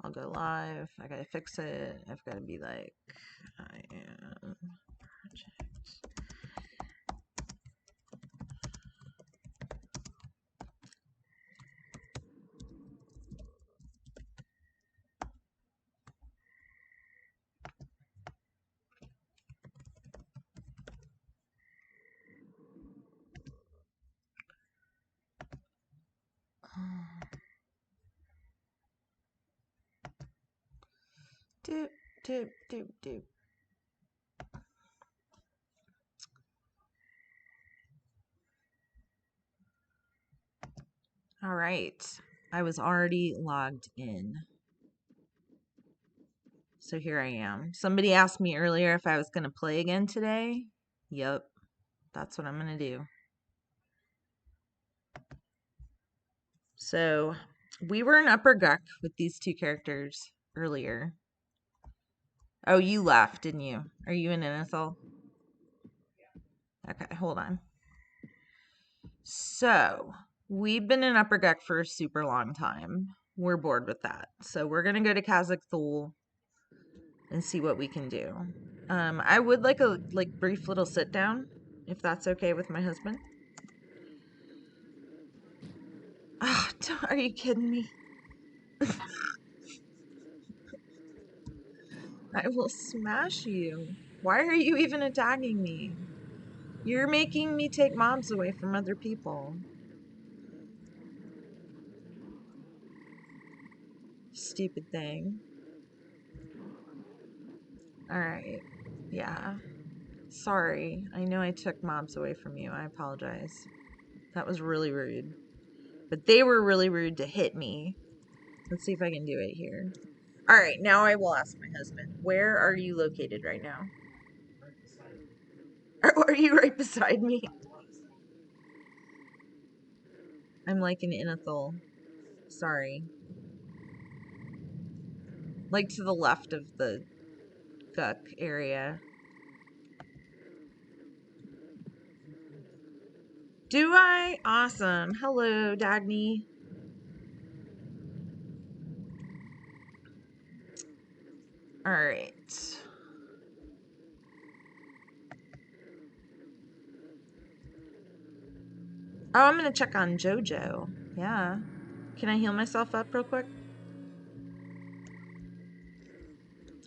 I'll go live. I gotta fix it. I've gotta be like, I am project. Doop, doop, doop, doop. All right. I was already logged in. So here I am. Somebody asked me earlier if I was going to play again today. Yep. That's what I'm going to do. So we were in Upper Guck with these two characters earlier. Oh, you left, didn't you? Are you in Inethal? Okay, hold on. So we've been in Upper Guck for a super long time. We're bored with that. So we're going to go to Cazic-Thule and see what we can do. I would like a brief little sit down, if that's okay with my husband. Oh, are you kidding me? I will smash you. Why are you even attacking me? You're making me take mobs away from other people. Stupid thing. Alright. Yeah. Sorry. I know I took mobs away from you. I apologize. That was really rude. But they were really rude to hit me. Let's see if I can do it here. Alright, now I will ask my husband. Where are you located right now? Are you right beside me? I'm like in Inethal. Sorry. Like to the left of the Guck area. Do I? Awesome. Hello, Dagny. Alright. Oh, I'm gonna check on Jojo. Yeah. Can I heal myself up real quick?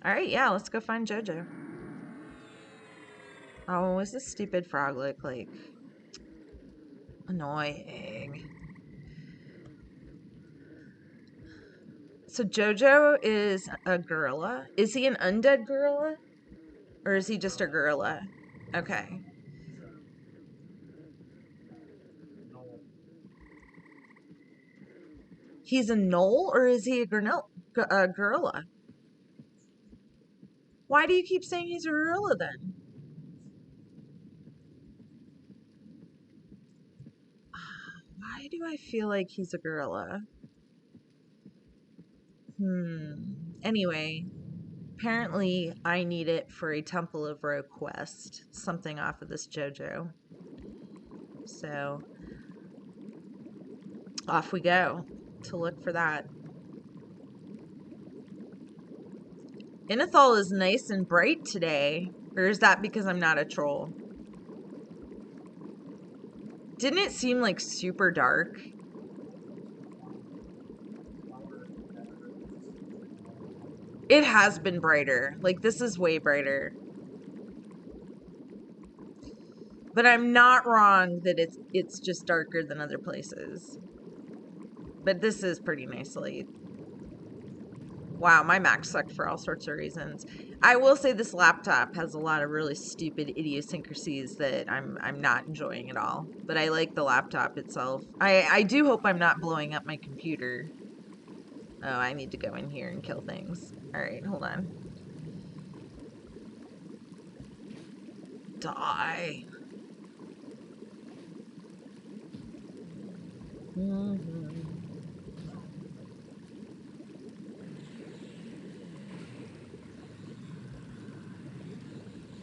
Alright, yeah, let's go find Jojo. Oh, is this stupid frog look like annoying? So Jojo is a gorilla. Is he an undead gorilla? Or is he just a gorilla? Okay. He's a gnoll or is he a gorilla? Why do you keep saying he's a gorilla then? Why do I feel like he's a gorilla? Anyway, apparently I need it for a Temple of Everquest. Something off of this JoJo. So, off we go to look for that. Inethal is nice and bright today. Or is that because I'm not a troll? Didn't it seem like super dark? It has been brighter. Like, this is way brighter. But I'm not wrong that it's just darker than other places. But this is pretty nice light. Wow, my Mac sucked for all sorts of reasons. I will say this laptop has a lot of really stupid idiosyncrasies that I'm not enjoying at all. But I like the laptop itself. I do hope I'm not blowing up my computer. Oh, I need to go in here and kill things. Alright, hold on. Die.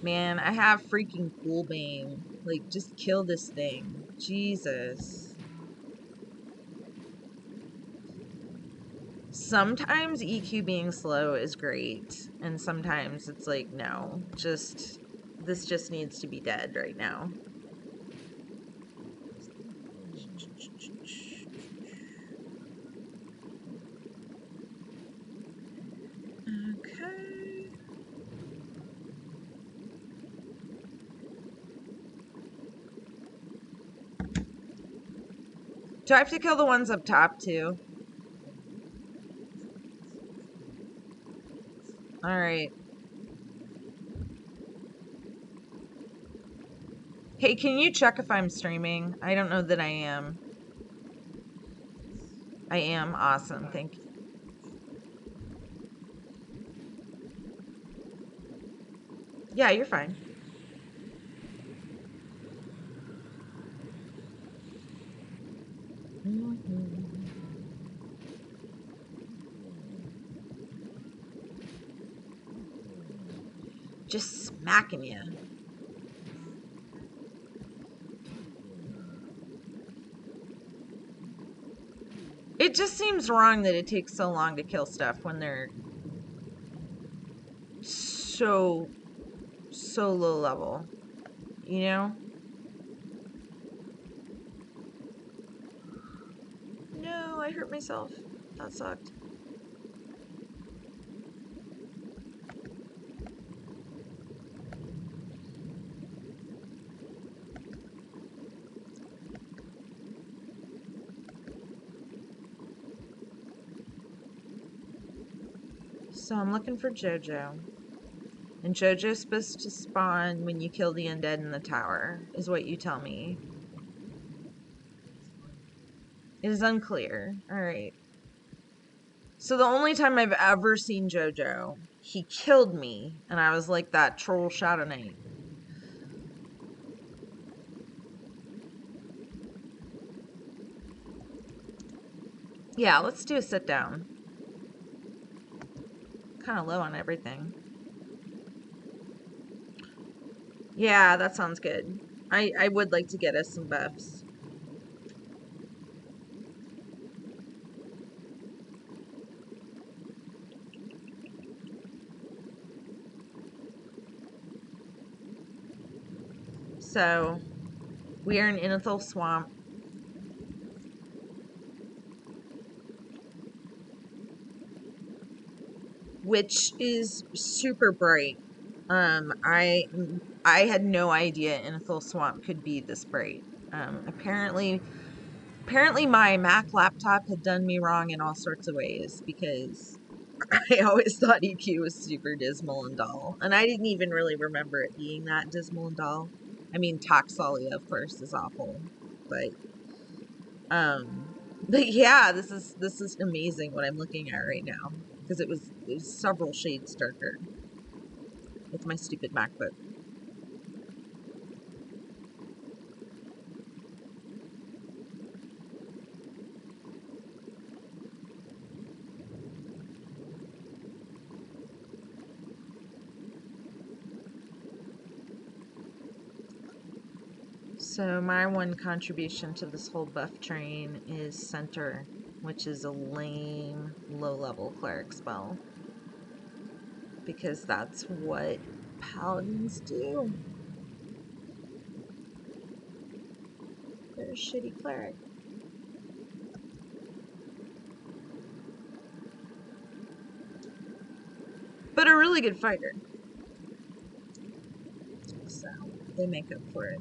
Man, I have freaking Coolbane. Like, just kill this thing. Jesus. sometimes EQ being slow is great, and sometimes it's like, no, this just needs to be dead right now. Okay. Do I have to kill the ones up top too? All right. Hey, can you check if I'm streaming? I don't know that I am. I am. Awesome. Thank you. Yeah, you're fine. Just smacking you. It just seems wrong that it takes so long to kill stuff when they're so low level, you know? No, I hurt myself. That sucked. So I'm looking for Jojo. And Jojo's supposed to spawn when you kill the undead in the tower, is what you tell me. It is unclear. Alright. So the only time I've ever seen Jojo, he killed me, and I was like that troll Shadow Knight. Yeah, let's do a sit down. Kind of low on everything. Yeah, that sounds good. I would like to get us some buffs. So, we are in Inethel Swamp. Which is super bright. I had no idea Inethel Swamp could be this bright. Apparently my Mac laptop had done me wrong in all sorts of ways, because I always thought EQ was super dismal and dull, and I didn't even really remember it being that dismal and dull. I mean, Toxalia, of course, is awful, but yeah, this is amazing what I'm looking at right now, because it was several shades darker with my stupid MacBook. So my one contribution to this whole buff train is Center, which is a lame low-level cleric spell, because that's what paladins do. They're a shitty cleric. But a really good fighter. So they make up for it.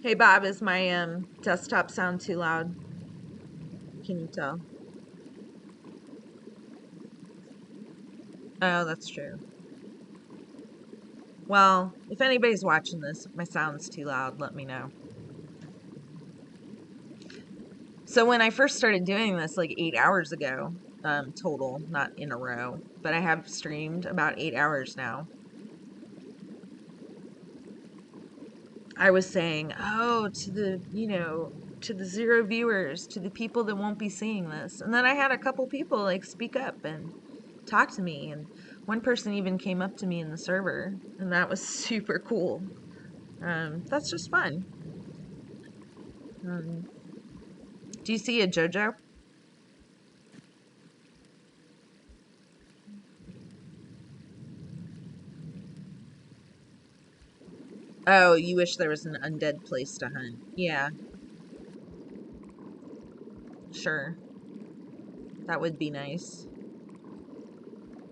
Hey Bob, is my desktop sound too loud? Can you tell? Oh, that's true. Well, if anybody's watching this, if my sound's too loud, let me know. So when I first started doing this, like 8 hours ago, total, not in a row, but I have streamed about 8 hours now. I was saying, oh, to the, to the 0 viewers, to the people that won't be seeing this. And then I had a couple people like speak up and talk to me, and one person even came up to me in the server, and that was super cool. That's just fun. Um, do you see a JoJo? Oh, you wish there was an undead place to hunt. Yeah, sure. That would be nice.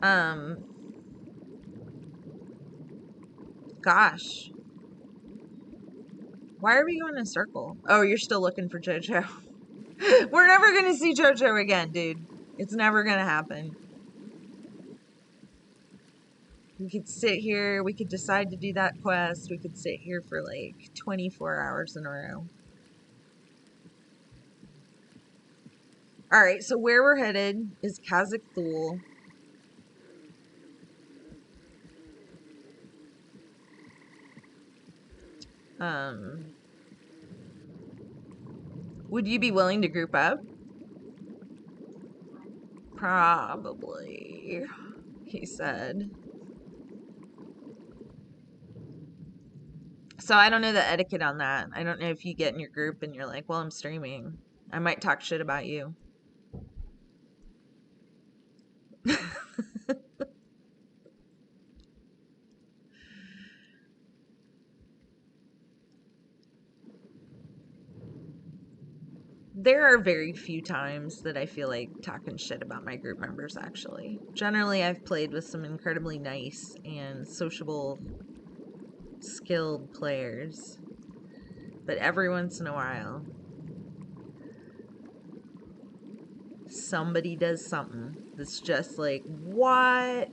Um, gosh. Why are we going in a circle? Oh, you're still looking for JoJo. We're never gonna see JoJo again, dude. It's never gonna happen. We could sit here, we could decide to do that quest, we could sit here for like 24 hours in a row. Alright, so where we're headed is Cazic-Thule. Would you be willing to group up? Probably, he said. So I don't know the etiquette on that. I don't know if you get in your group and you're like, well, I'm streaming. I might talk shit about you. There are very few times that I feel like talking shit about my group members, actually. Generally, I've played with some incredibly nice and sociable, skilled players. But every once in a while, somebody does something that's just like, what?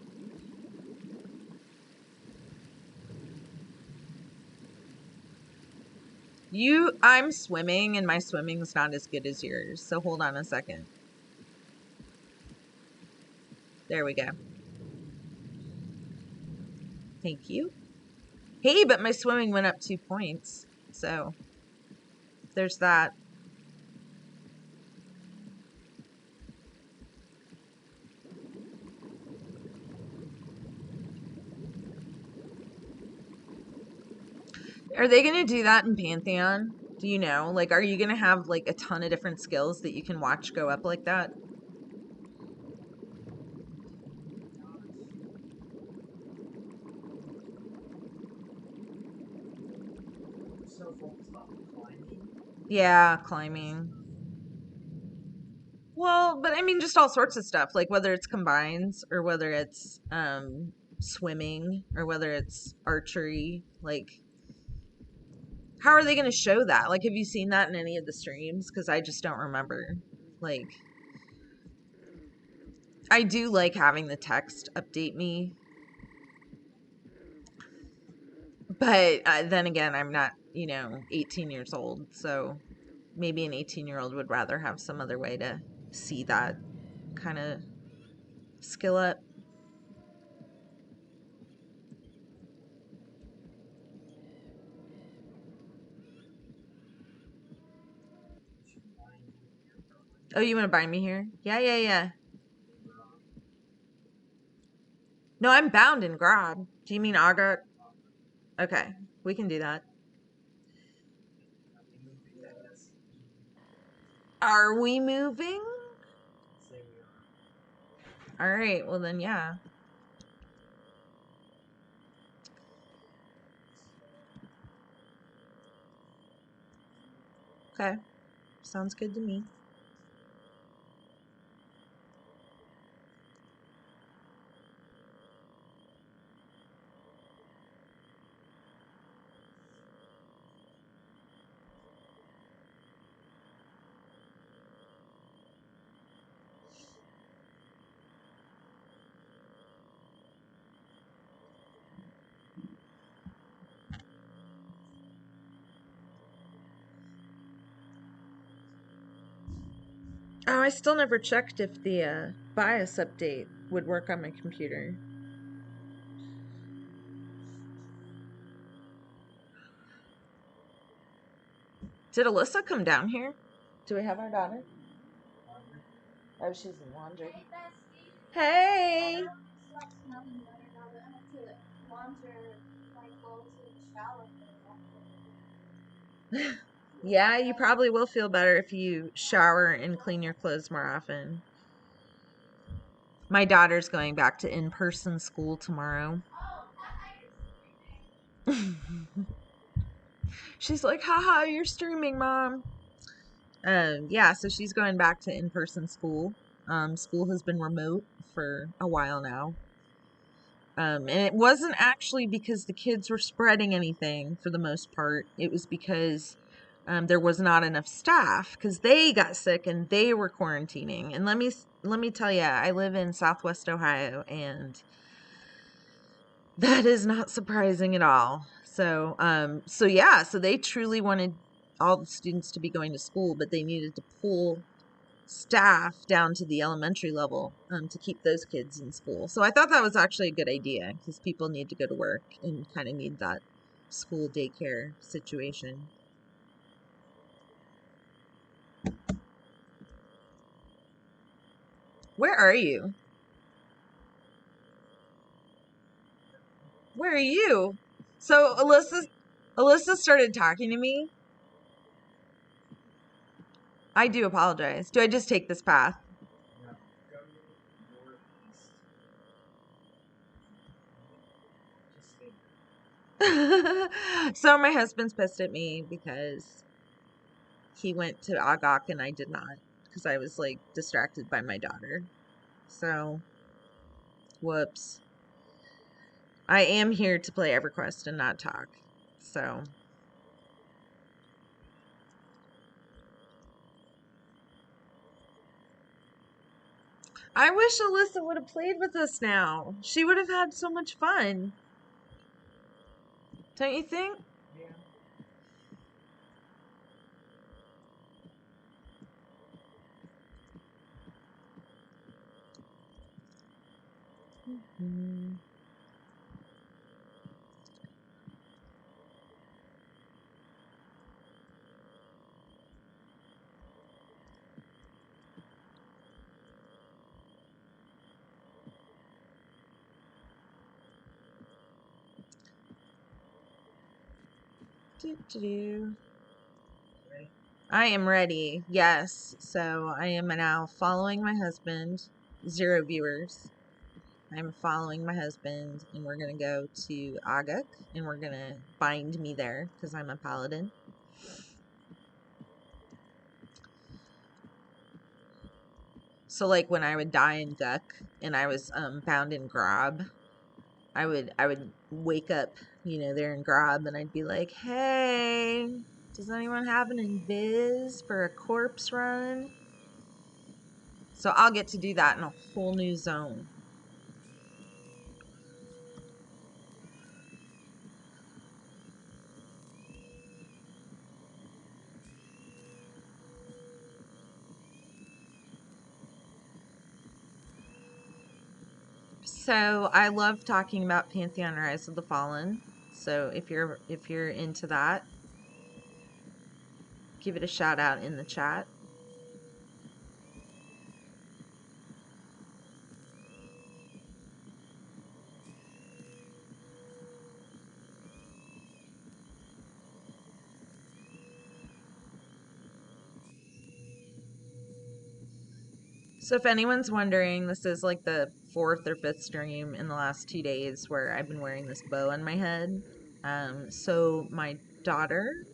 I'm swimming and my swimming's not as good as yours. So hold on a second. There we go. Thank you. Hey, but my swimming went up 2 points. So there's that. Are they going to do that in Pantheon? Do you know? Like, are you going to have like a ton of different skills that you can watch go up like that? Yeah, climbing. Well, but I mean, just all sorts of stuff, like whether it's combines or whether it's swimming or whether it's archery. Like, how are they going to show that? Like, have you seen that in any of the streams? Because I just don't remember. Like, I do like having the text update me, but then again, I'm not, 18 years old, so maybe an 18-year-old would rather have some other way to see that kind of skill up. Oh, you want to bind me here? Yeah, yeah, yeah. No, I'm bound in Grob. Do you mean Agar? Okay, we can do that. Are we moving? All right, well then, yeah. Okay, sounds good to me. Oh, I still never checked if the BIOS update would work on my computer. Did Alyssa come down here? Do we have our daughter? Oh, she's in laundry. Hey! Yeah, you probably will feel better if you shower and clean your clothes more often. My daughter's going back to in-person school tomorrow. She's like, haha, you're streaming, Mom. Yeah, so she's going back to in-person school. School has been remote for a while now. And it wasn't actually because the kids were spreading anything for the most part. It was because there was not enough staff because they got sick and they were quarantining. And let me tell you, I live in Southwest Ohio, and that is not surprising at all. So yeah, so they truly wanted all the students to be going to school, but they needed to pull staff down to the elementary level to keep those kids in school. So I thought that was actually a good idea because people need to go to work and kind of need that school daycare situation. Where are you? Where are you? So Alyssa started talking to me. I do apologize. Do I just take this path? So my husband's pissed at me because he went to Agok and I did not because I was like distracted by my daughter. So, whoops. I am here to play Everquest and not talk. So, I wish Alyssa would have played with us now. She would have had so much fun. Don't you think? Mm-hmm. Do-do-do. I am ready. Yes. So I am now following my husband. 0 viewers. I'm following my husband, and we're gonna go to Agak, and we're gonna bind me there because I'm a paladin. So like when I would die in Guk and I was bound in Grob, I would wake up, there in Grob, and I'd be like, "Hey, does anyone have an invis for a corpse run?" So I'll get to do that in a whole new zone. So I love talking about Pantheon Rise of the Fallen. So if you're into that, give it a shout out in the chat. So if anyone's wondering, this is like the 4th or 5th stream in the last 2 days where I've been wearing this bow on my head. So my daughter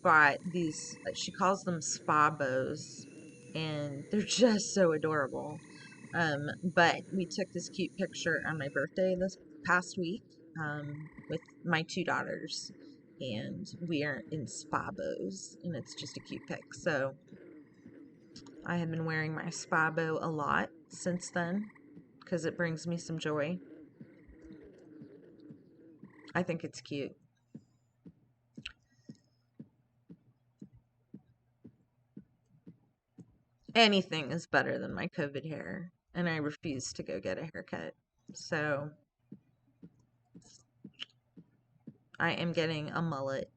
bought these, she calls them spa bows, and they're just so adorable. But we took this cute picture on my birthday this past week with my 2 daughters, and we are in spa bows, and it's just a cute pic. So I have been wearing my spa bow a lot since then because it brings me some joy. I think it's cute. Anything is better than my COVID hair, and I refuse to go get a haircut. So I am getting a mullet.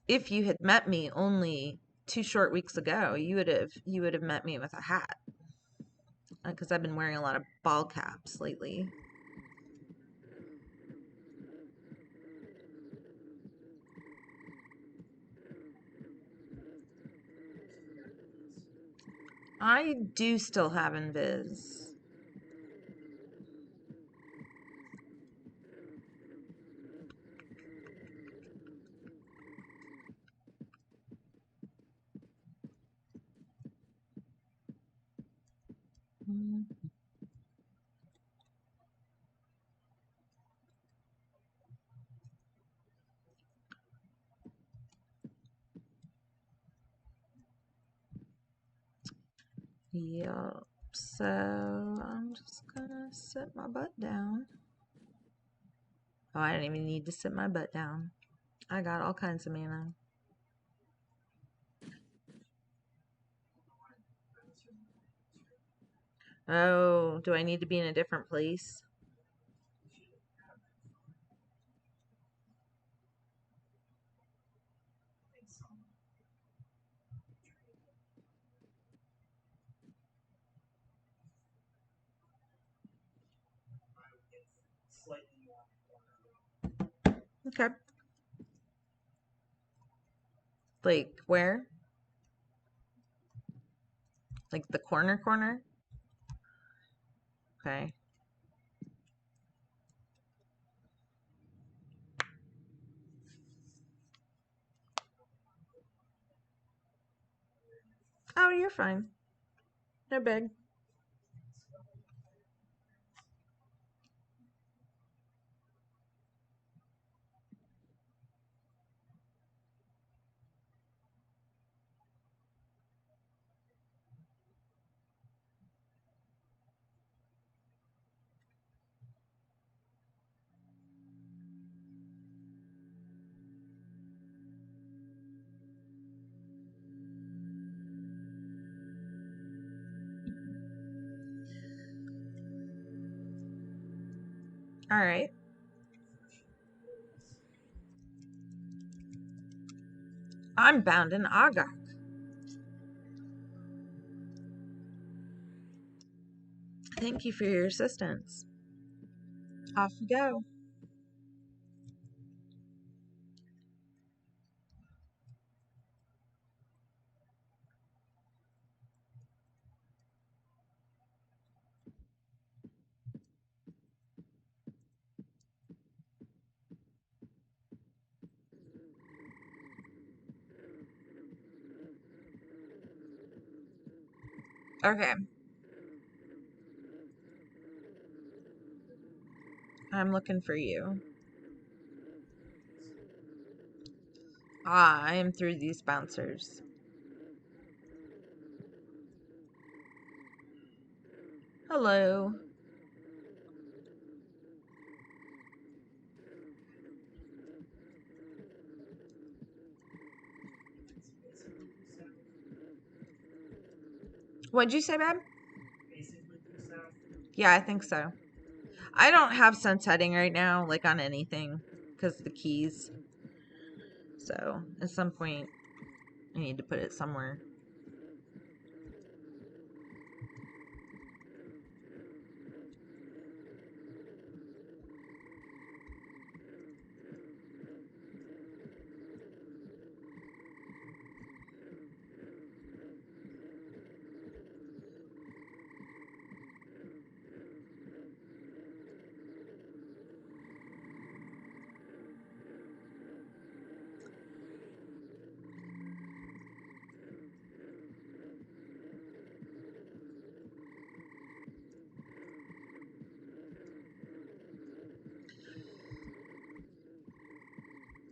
if you had met me only 2 short weeks ago, you would have met me with a hat, because I've been wearing a lot of ball caps lately. I do still have Invis. Yep. So I'm just gonna sit my butt down. Oh, I didn't even need to sit my butt down. I got all kinds of mana. Oh, do I need to be in a different place? Okay. Like where? Like the corner? Okay. Oh, you're fine. They're big. All right. I'm bound in Agak. Thank you for your assistance. Off you go. Okay. I'm looking for you. Ah, I am through these bouncers. Hello. What'd you say, babe? Yeah, I think so. I don't have sunsetting right now, like on anything, because of the keys. So at some point, I need to put it somewhere.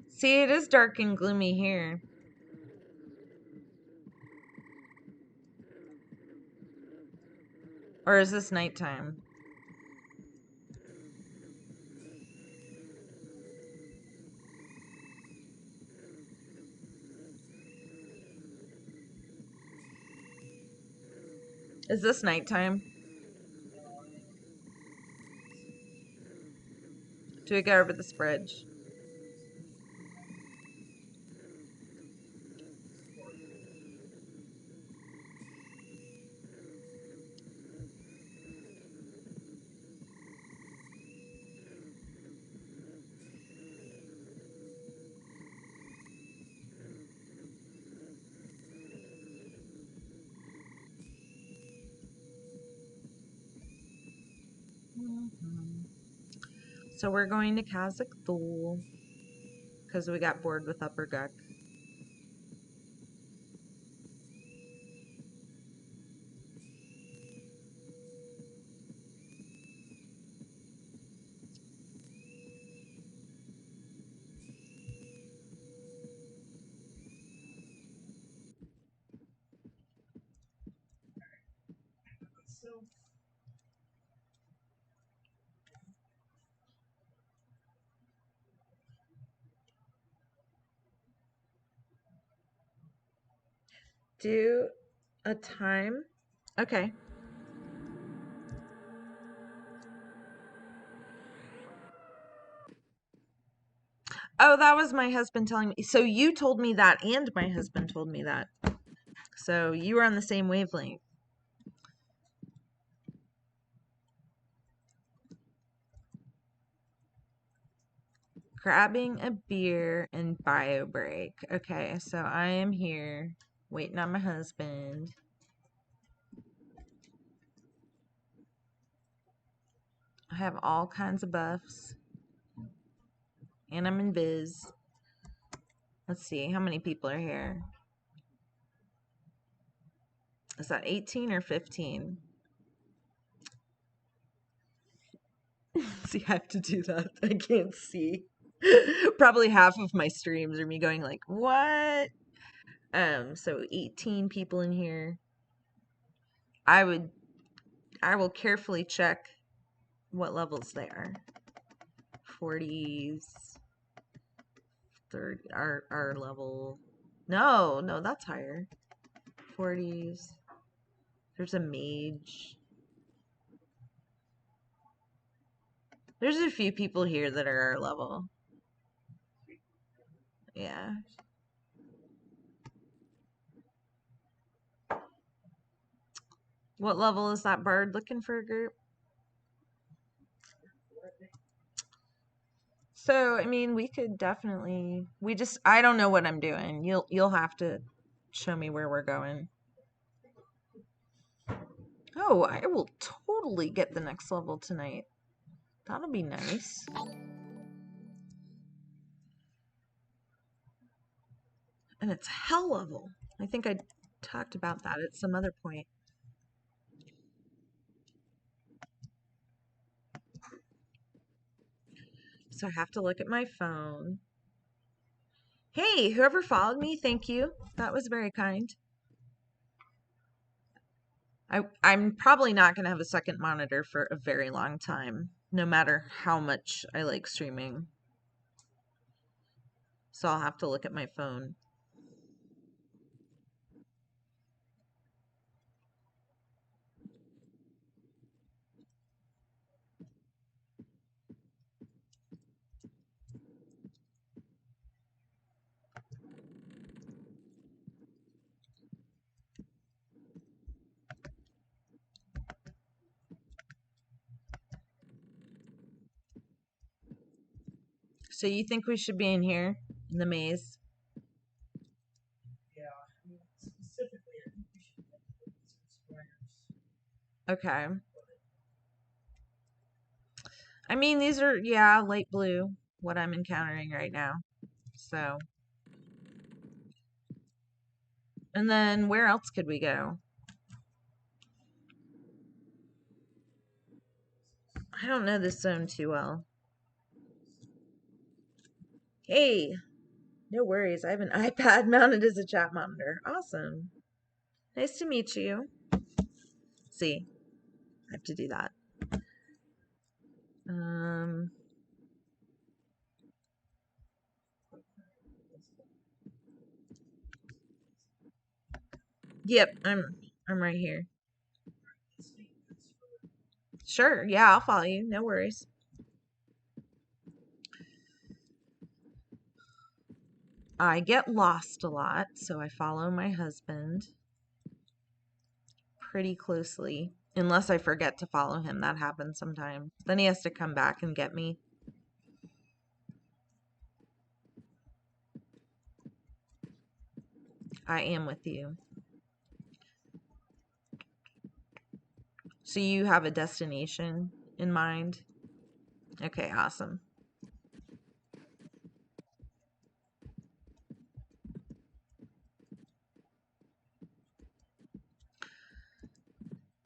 See, it is dark and gloomy here. Or is this nighttime? Is this nighttime? Do we go over this bridge? So we're going to Cazic-Thule because we got bored with Upper Guck. Do a time. Okay. Oh, that was my husband telling me. So you told me that, and my husband told me that. So you were on the same wavelength. Grabbing a beer and bio break. Okay, so I am here waiting on my husband. I have all kinds of buffs. And I'm in biz. Let's see, how many people are here? Is that 18 or 15? See, I have to do that. I can't see. Probably half of my streams are me going like, what? So 18 people in here. I will carefully check what levels they are. 40s, 30, our level. No, that's higher. 40s. There's a mage. There's a few people here that are our level. Yeah. What level is that bard looking for a group? So, I mean, we could definitely, I don't know what I'm doing. You'll have to show me where we're going. Oh, I will totally get the next level tonight. That'll be nice. And it's hell level. I think I talked about that at some other point. So I have to look at my phone. Hey, whoever followed me, thank you. That was very kind. I'm probably not going to have a second monitor for a very long time, no matter how much I like streaming. So I'll have to look at my phone. So you think we should be in here, in the maze? Okay. I mean, these are, yeah, light blue, what I'm encountering right now. So. And then where else could we go? I don't know this zone too well. Hey, no worries. I have an iPad mounted as a chat monitor. Awesome. Nice to meet you. See, I have to do that. Yep, I'm right here. Sure, yeah, I'll follow you. No worries. I get lost a lot, so I follow my husband pretty closely. Unless I forget to follow him. That happens sometimes. Then he has to come back and get me. I am with you. So you have a destination in mind? Okay, awesome.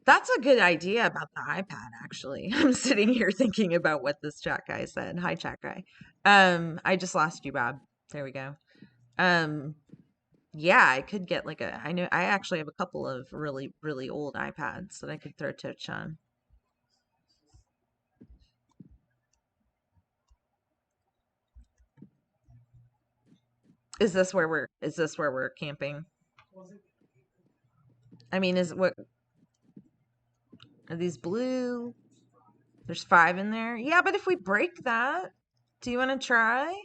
That's a good idea about the iPad, actually. I'm sitting here thinking about what this chat guy said. Hi, chat guy. I just lost you, Bob. There we go. Um, yeah, I could get like I know I actually have a couple of really, really old iPads that I could throw touch on. Is this where we're camping? I mean, is what are these blue? There's 5 in there. Yeah, but if we break that, do you want to try?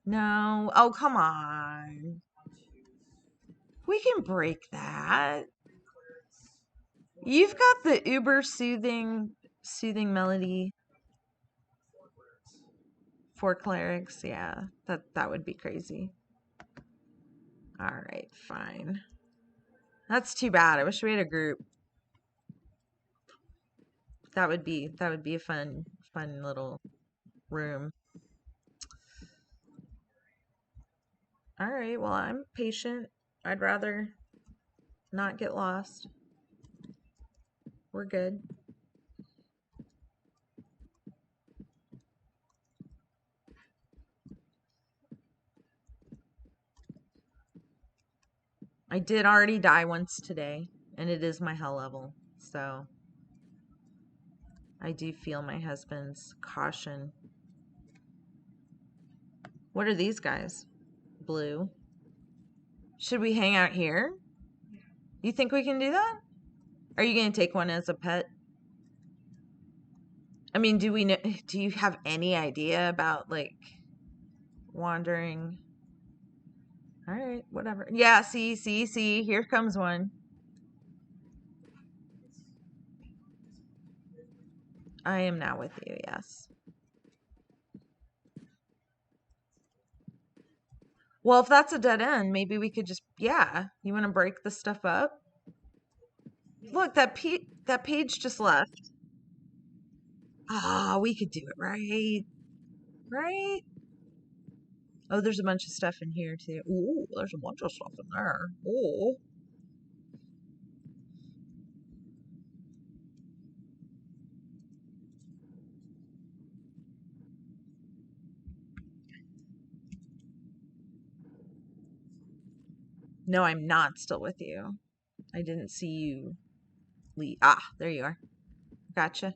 No. Oh, come on. We can break that. You've got the uber soothing melody for clerics. Yeah, that would be crazy. All right, fine. That's too bad. I wish we had a group. That would be a fun little room. All right, well, I'm patient. I'd rather not get lost. We're good. I did already die once today, and it is my hell level. So I do feel my husband's caution. What are these guys? Blue. Should we hang out here? You think we can do that? Are you going to take one as a pet? I mean, do you have any idea about like wandering? All right, whatever. Yeah, see, here comes one. I am now with you, yes. Well, if that's a dead end, maybe we could just, yeah. You want to break the stuff up? Look, that page just left. Ah, we could do it, right? Right? Oh, there's a bunch of stuff in here too. Ooh, there's a bunch of stuff in there. Oh. No, I'm not still with you. I didn't see you leave. Ah, there you are. Gotcha.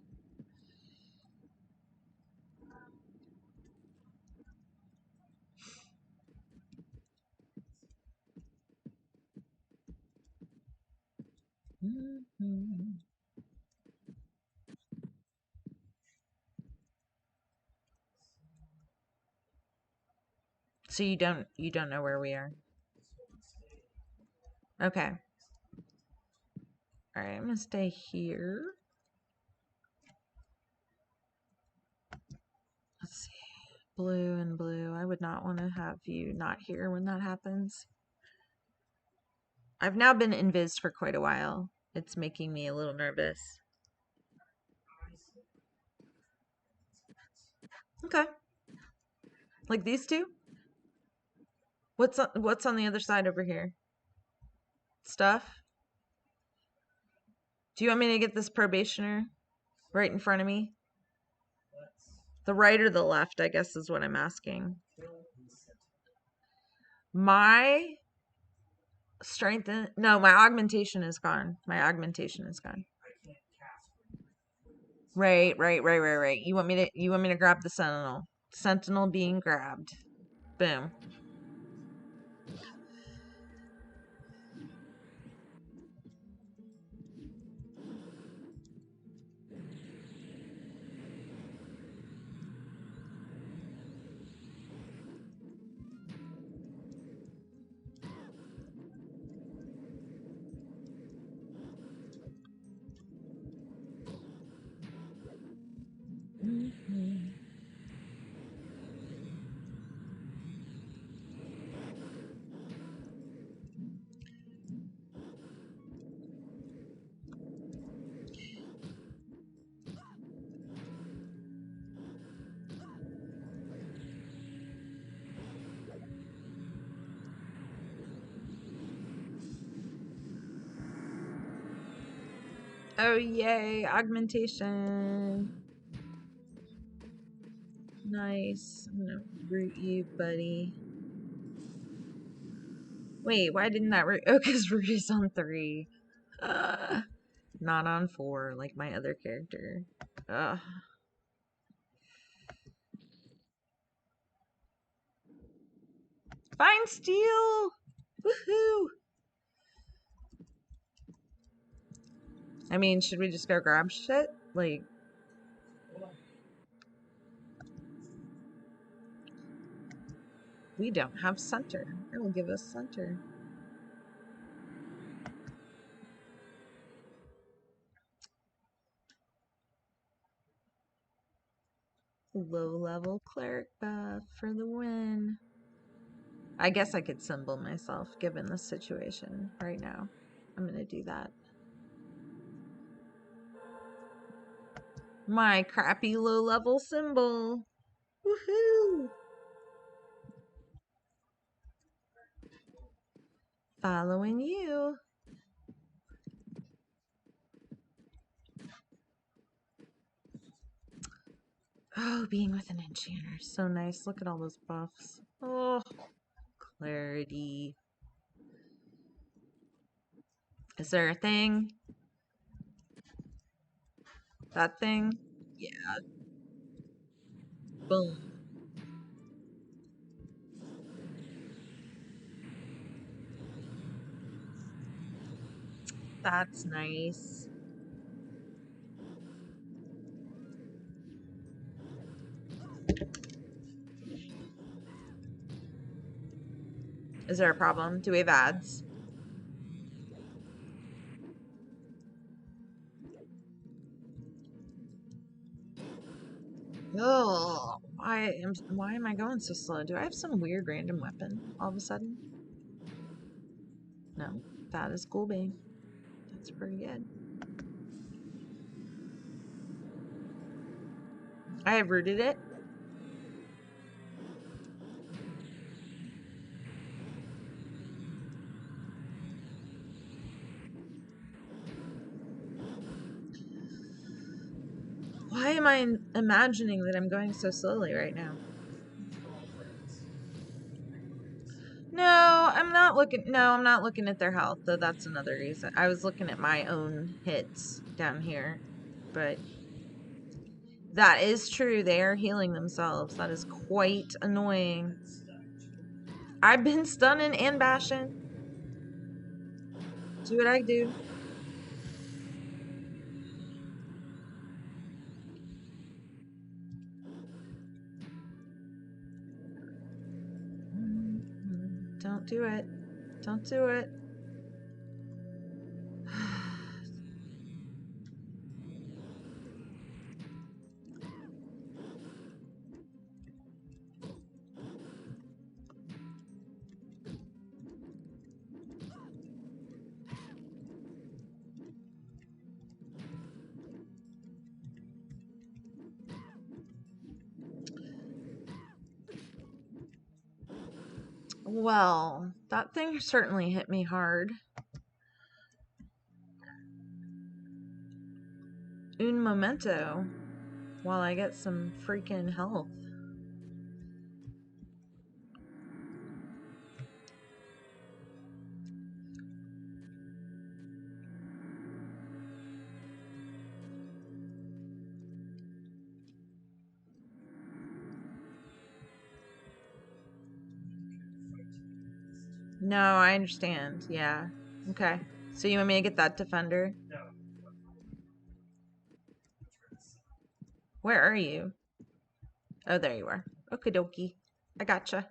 Mm-hmm. So you don't know where we are. Okay. All right, I'm gonna stay here. Let's see. Blue and blue. I would not want to have you not here when that happens. I've now been invised for quite a while. It's making me a little nervous. Okay. Like these two? What's on the other side over here? Stuff? Do you want me to get this probationer right in front of me? The right or the left, I guess is what I'm asking. My strength no, my augmentation is gone. My augmentation is gone. Right. You want me to grab the sentinel. Sentinel being grabbed. Boom. Oh, yay. Augmentation. Nice. I'm gonna root you, buddy. Wait, why didn't that root? Oh, because root is on 3. Not on 4, like my other character. Ugh. Find steel! Woohoo! I mean, should we just go grab shit? Like... We don't have center. It will give us center. Low-level cleric buff for the win. I guess I could symbol myself given the situation right now. I'm gonna do that. My crappy low-level symbol. Woohoo! Following you. Oh, being with an enchanter. So nice. Look at all those buffs. Oh, clarity. Is there a thing? That thing? Yeah. Boom. That's nice. Is there a problem? Do we have ads? Oh, why am I going so slow? Do I have some weird random weapon all of a sudden? No, that is cool bean. That's pretty good. I have rooted it. Why am I imagining that I'm going so slowly right now? No, I'm not looking. No, I'm not looking at their health, though. That's another reason. I was looking at my own hits down here, but that is true. They are healing themselves. That is quite annoying. I've been stunning and bashing. Do what I do. Don't do it. Don't do it. Well, that thing certainly hit me hard. Un momento, while I get some freaking health. No, I understand. Yeah. Okay. So you want me to get that defender? No. Where are you? Oh, there you are. Okie dokie. I gotcha.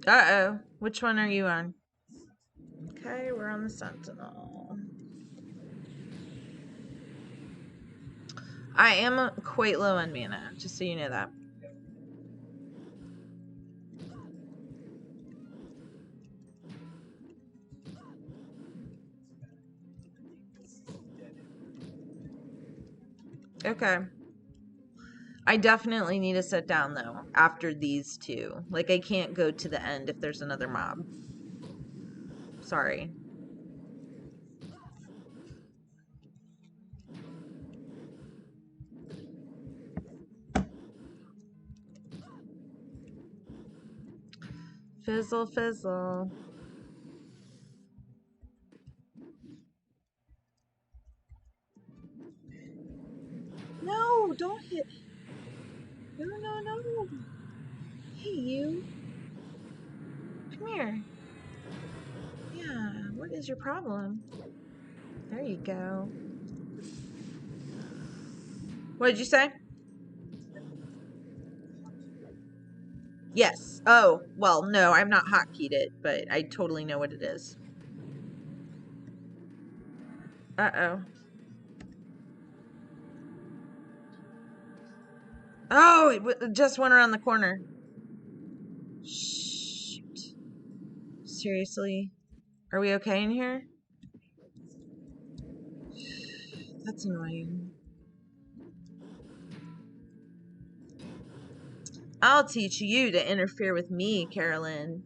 Uh-oh. Which one are you on? Okay, we're on the Sentinel. I am quite low on mana, just so you know that. Okay. I definitely need to sit down, though, after these two. Like, I can't go to the end if there's another mob. Sorry. Fizzle, fizzle. No, don't hit. No, no, no. Hey, you. Come here. Yeah, what is your problem? There you go. What did you say? Yes. Oh, well, no, I'm not hotkeyed it, but I totally know what it is. Uh-oh. Oh, it just went around the corner. Shoot. Seriously? Are we okay in here? That's annoying. I'll teach you to interfere with me, Carolyn.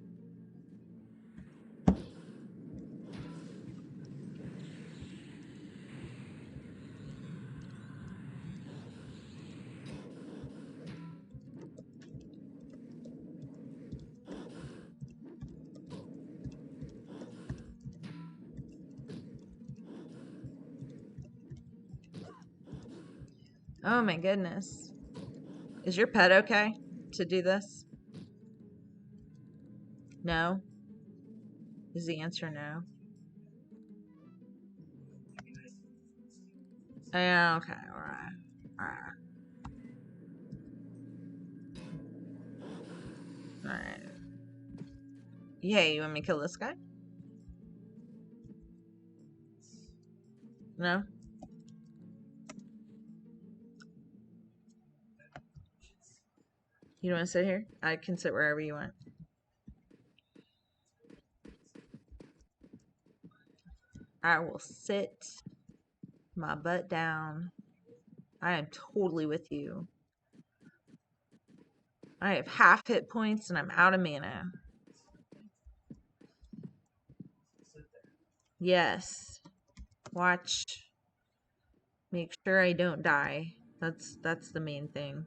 Oh my goodness. Is your pet okay to do this? No? Is the answer no? Yeah, okay, alright. Alright. Alright. Hey, you want me to kill this guy? No? You don't want to sit here? I can sit wherever you want. I will sit my butt down. I am totally with you. I have half hit points and I'm out of mana. Yes. Watch. Make sure I don't die. That's the main thing.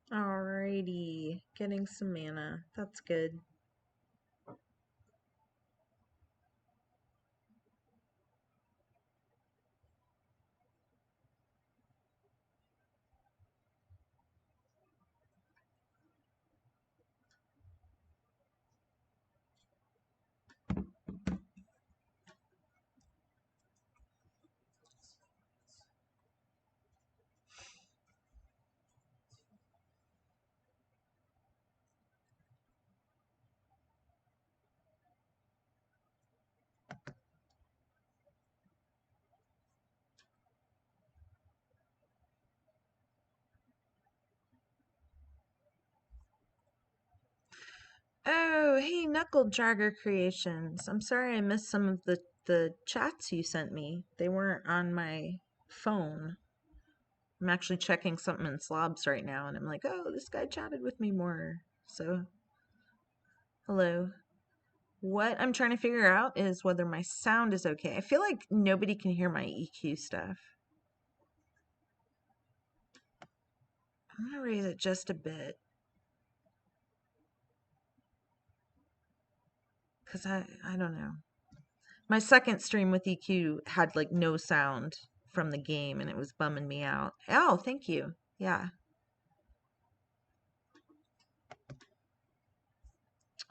Alrighty. Getting some mana. That's good. Oh, hey, Knuckle Jagger Creations. I'm sorry I missed some of the chats you sent me. They weren't on my phone. I'm actually checking something in Slobs right now, and I'm like, oh, this guy chatted with me more. So, hello. What I'm trying to figure out is whether my sound is okay. I feel like nobody can hear my EQ stuff. I'm gonna raise it just a bit. Because I don't know. My second stream with EQ had like no sound from the game and it was bumming me out. Oh, thank you. Yeah.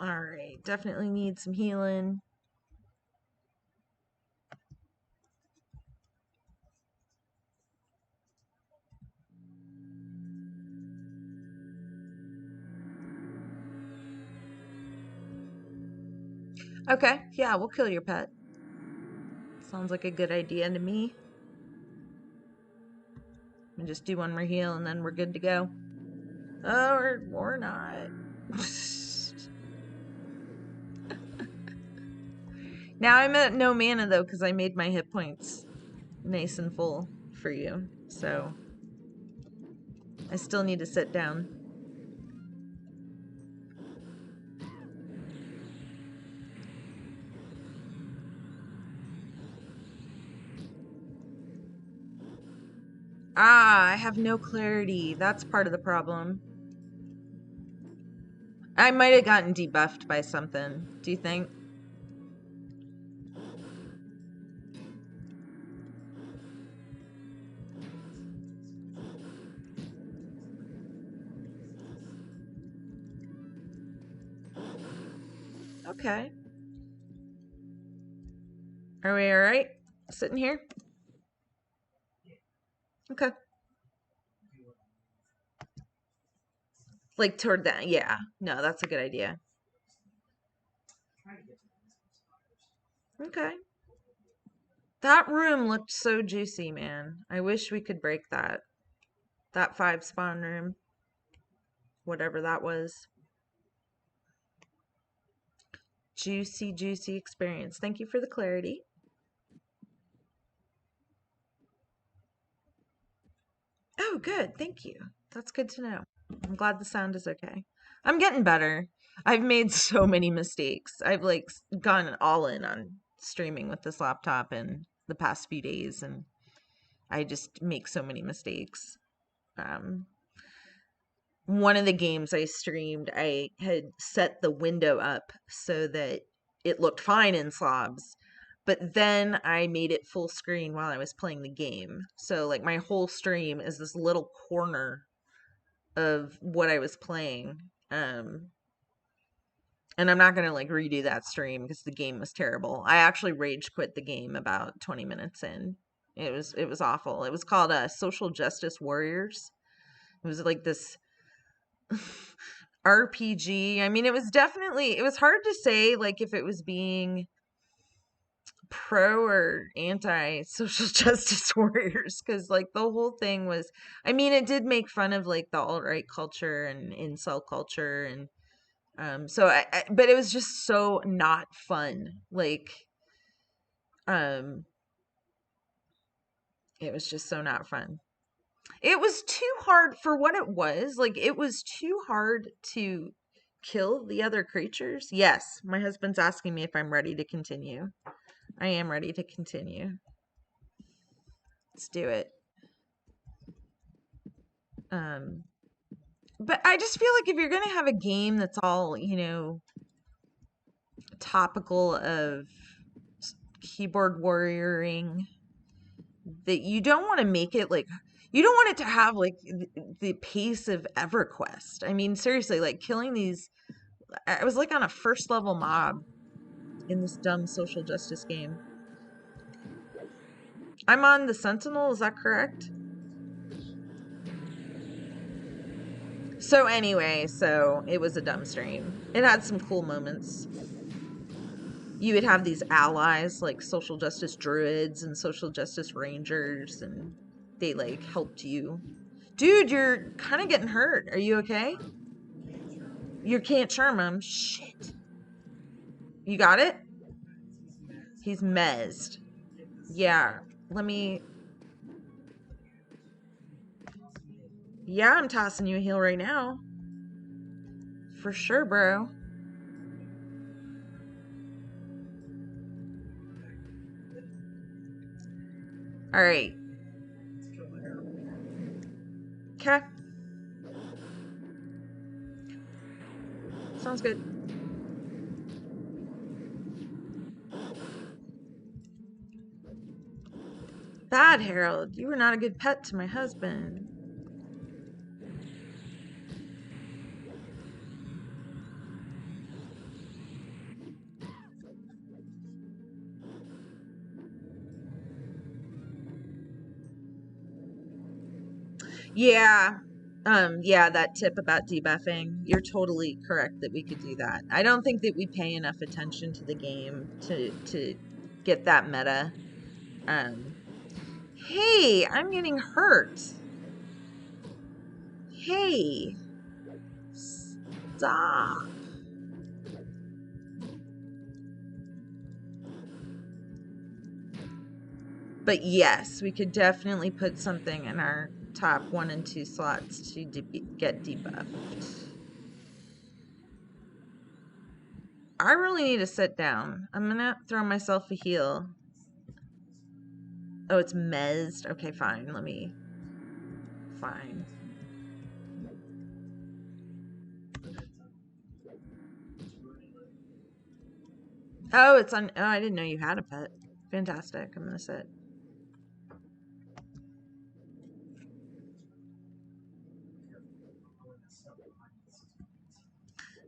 All right. Definitely need some healing. Okay, yeah, we'll kill your pet. Sounds like a good idea to me. And just do one more heal and then we're good to go. Or not. Now I'm at no mana though, because I made my hit points nice and full for you. So I still need to sit down. Ah, I have no clarity. That's part of the problem. I might have gotten debuffed by something. Do you think? Okay. Are we all right? Sitting here? Okay. Like toward that. Yeah. No, that's a good idea. Okay. That room looked so juicy, man. I wish we could break that. That 5 spawn room. Whatever that was. Juicy, juicy experience. Thank you for the clarity. Oh, good. Thank you. That's good to know. I'm glad the sound is okay. I'm getting better. I've made so many mistakes. I've like gone all in on streaming with this laptop in the past few days, and I just make so many mistakes. One of the games I streamed, I had set the window up so that it looked fine in slobs, but then I made it full screen while I was playing the game. So like my whole stream is this little corner of what I was playing. And I'm not gonna like redo that stream because the game was terrible. I actually rage quit the game about 20 minutes in. It was awful. It was called Social Justice Warriors. It was like this RPG. I mean, it was definitely, it was hard to say like if it was being pro or anti social justice warriors, because like the whole thing was, I mean, it did make fun of like the alt-right culture and incel culture, and so but it was just so not fun. Like it was just so not fun. It was too hard for what it was. Like it was too hard to kill the other creatures. Yes, my husband's asking me if I'm ready to continue. I am ready to continue. Let's do it. But I just feel like if you're gonna have a game that's all, you know, topical of keyboard warrioring, that you don't want to make it like, you don't want it to have like the pace of EverQuest. I mean, seriously, like killing these, I was like on a first level mob in this dumb social justice game. I'm on the Sentinel, is that correct? So anyway, so it was a dumb stream. It had some cool moments. You would have these allies like social justice druids and social justice rangers, and they like helped you. Dude, you're kind of getting hurt. Are you okay? You can't charm him. Shit. You got it? He's mezzed. Yeah. Let me. Yeah, I'm tossing you a heal right now. For sure, bro. All right. Okay. Sounds good. Bad, Harold. You were not a good pet to my husband. Yeah. Yeah, that tip about debuffing, you're totally correct that we could do that. I don't think that we pay enough attention to the game to get that meta. Hey, I'm getting hurt. Hey, stop. But yes, we could definitely put something in our top 1 and 2 slots to get debuffed. I really need to sit down. I'm gonna throw myself a heal. Oh, it's mezzed. Okay, fine. Fine. Oh, it's on. Oh, I didn't know you had a pet. Fantastic. I'm gonna sit.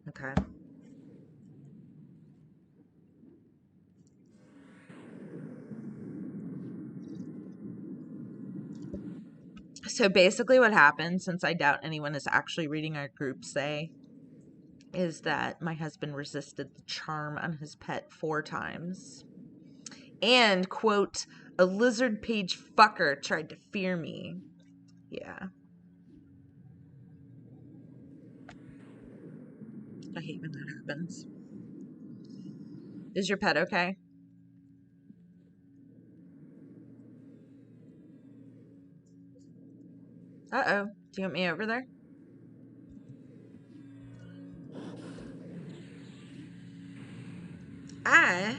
Okay. So basically what happens, since I doubt anyone is actually reading our group say, is that my husband resisted the charm on his pet 4 times. And, quote, a lizard page fucker tried to fear me. Yeah. I hate when that happens. Is your pet okay? Uh-oh. Do you want me over there? I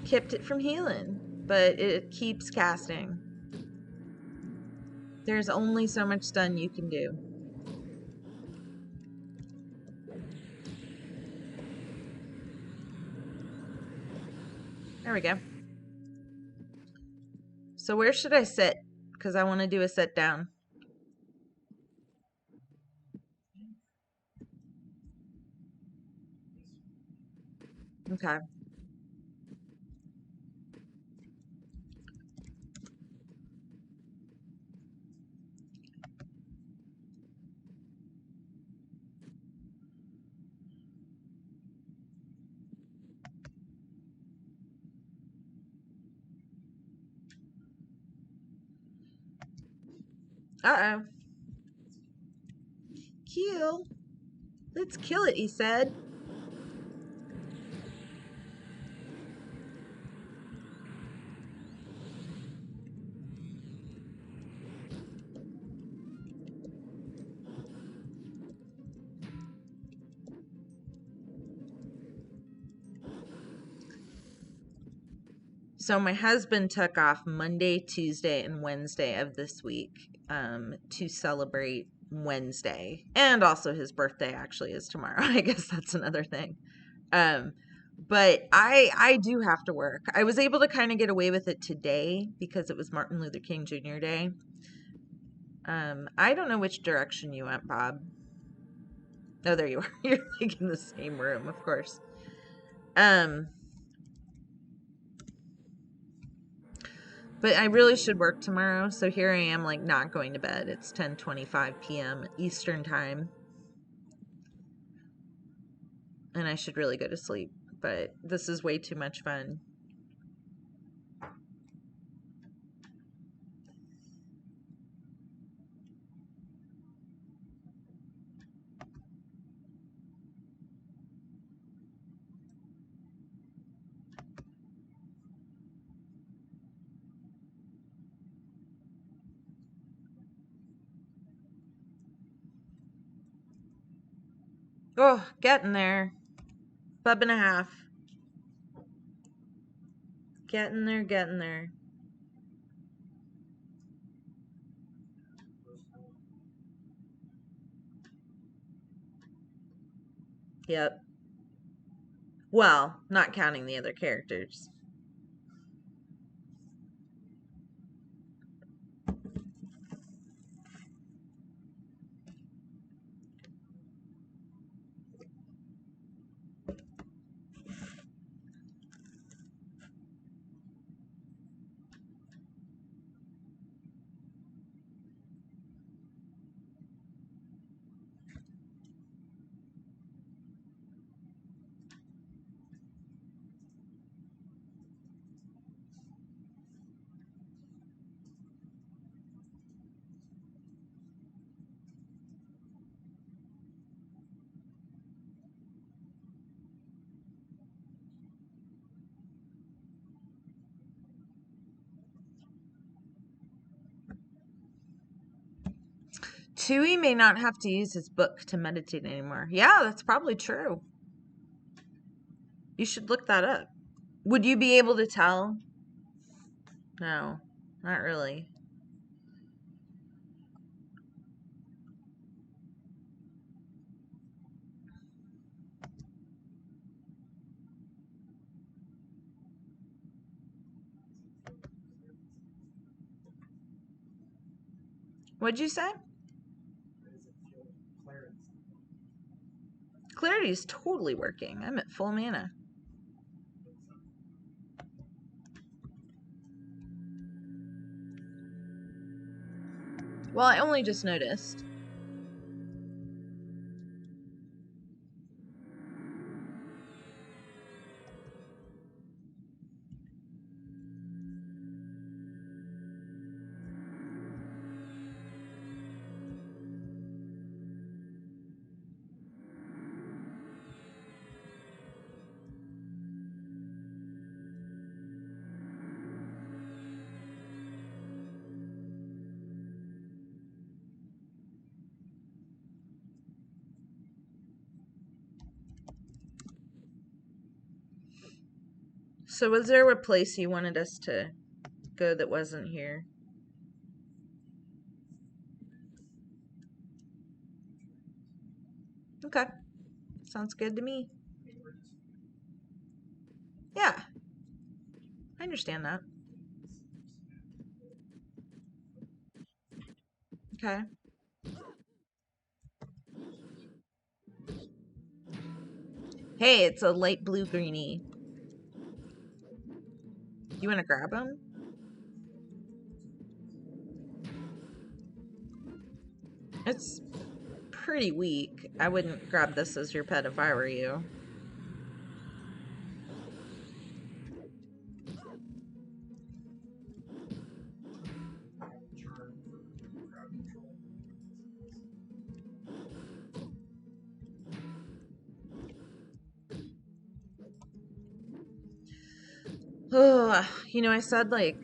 kept it from healing, but it keeps casting. There's only so much stun you can do. There we go. So where should I sit? Because I want to do a sit down. Okay. Uh-oh. Kill. Let's kill it, he said. So my husband took off Monday, Tuesday, and Wednesday of this week to celebrate Wednesday. And also his birthday actually is tomorrow. I guess that's another thing. But I do have to work. I was able to kind of get away with it today because it was Martin Luther King Jr. Day. I don't know which direction you went, Bob. Oh, there you are. You're like in the same room, of course. But I really should work tomorrow, so here I am, like, not going to bed. It's 10:25 p.m. Eastern time. And I should really go to sleep, but this is way too much fun. Oh, getting there. Bub and a half. Getting there, getting there. Yep. Well, not counting the other characters. Tui may not have to use his book to meditate anymore. Yeah, that's probably true. You should look that up. Would you be able to tell? No, not really. What'd you say? Clarity's totally working. I'm at full mana. Well, I only just noticed. So was there a place you wanted us to go that wasn't here? Okay. Sounds good to me. Yeah. I understand that. Okay. Hey, it's a light blue greenie. You want to grab him? It's pretty weak. I wouldn't grab this as your pet if I were you. Oh, you know, I said like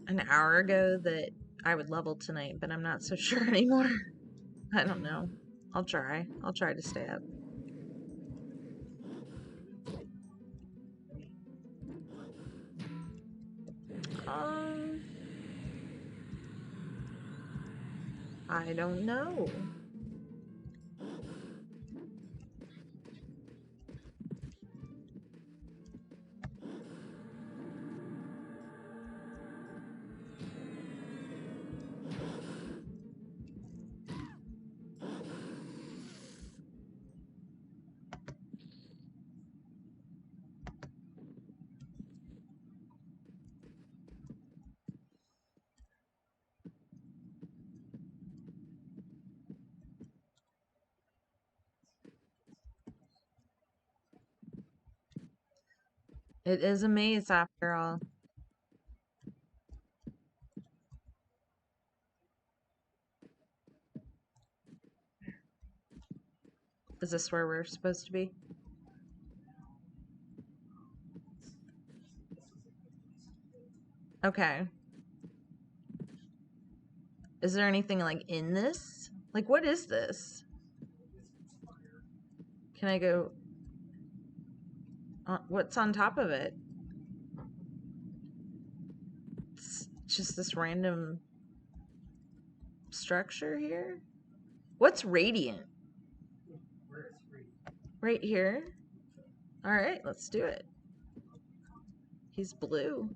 an hour ago that I would level tonight, but I'm not so sure anymore. I don't know. I'll try. I'll try to stay up. I don't know. It is a maze after all. Is this where we're supposed to be? Okay. Is there anything like in this? Like, what is this? Can I go? What's on top of it? It's just this random structure here. What's radiant? Right here. All right, let's do it. He's blue.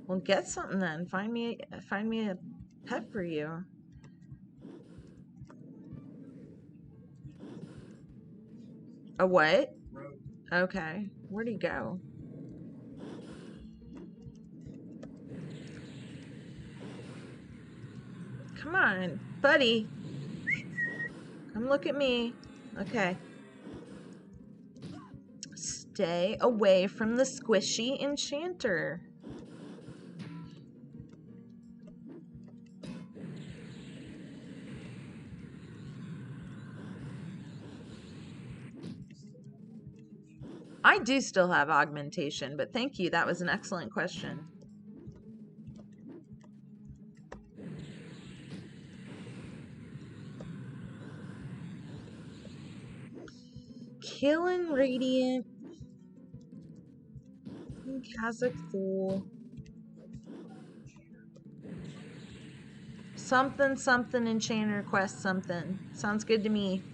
Well, get something then. Find me a pet for you. A what? Okay. Where'd he go? Come on, buddy. Come look at me. Okay. Stay away from the squishy enchanter. I do still have augmentation, but thank you. That was an excellent question. Kaolin Radiant and Cazic-Thule. Something, something, Enchanter Quest, something. Sounds good to me.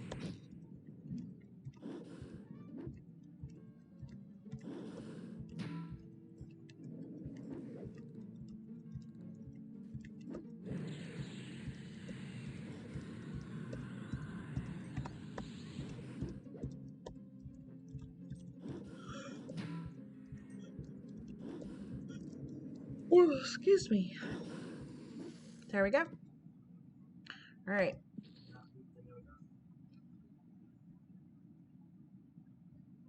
Oh, excuse me. There we go. All right.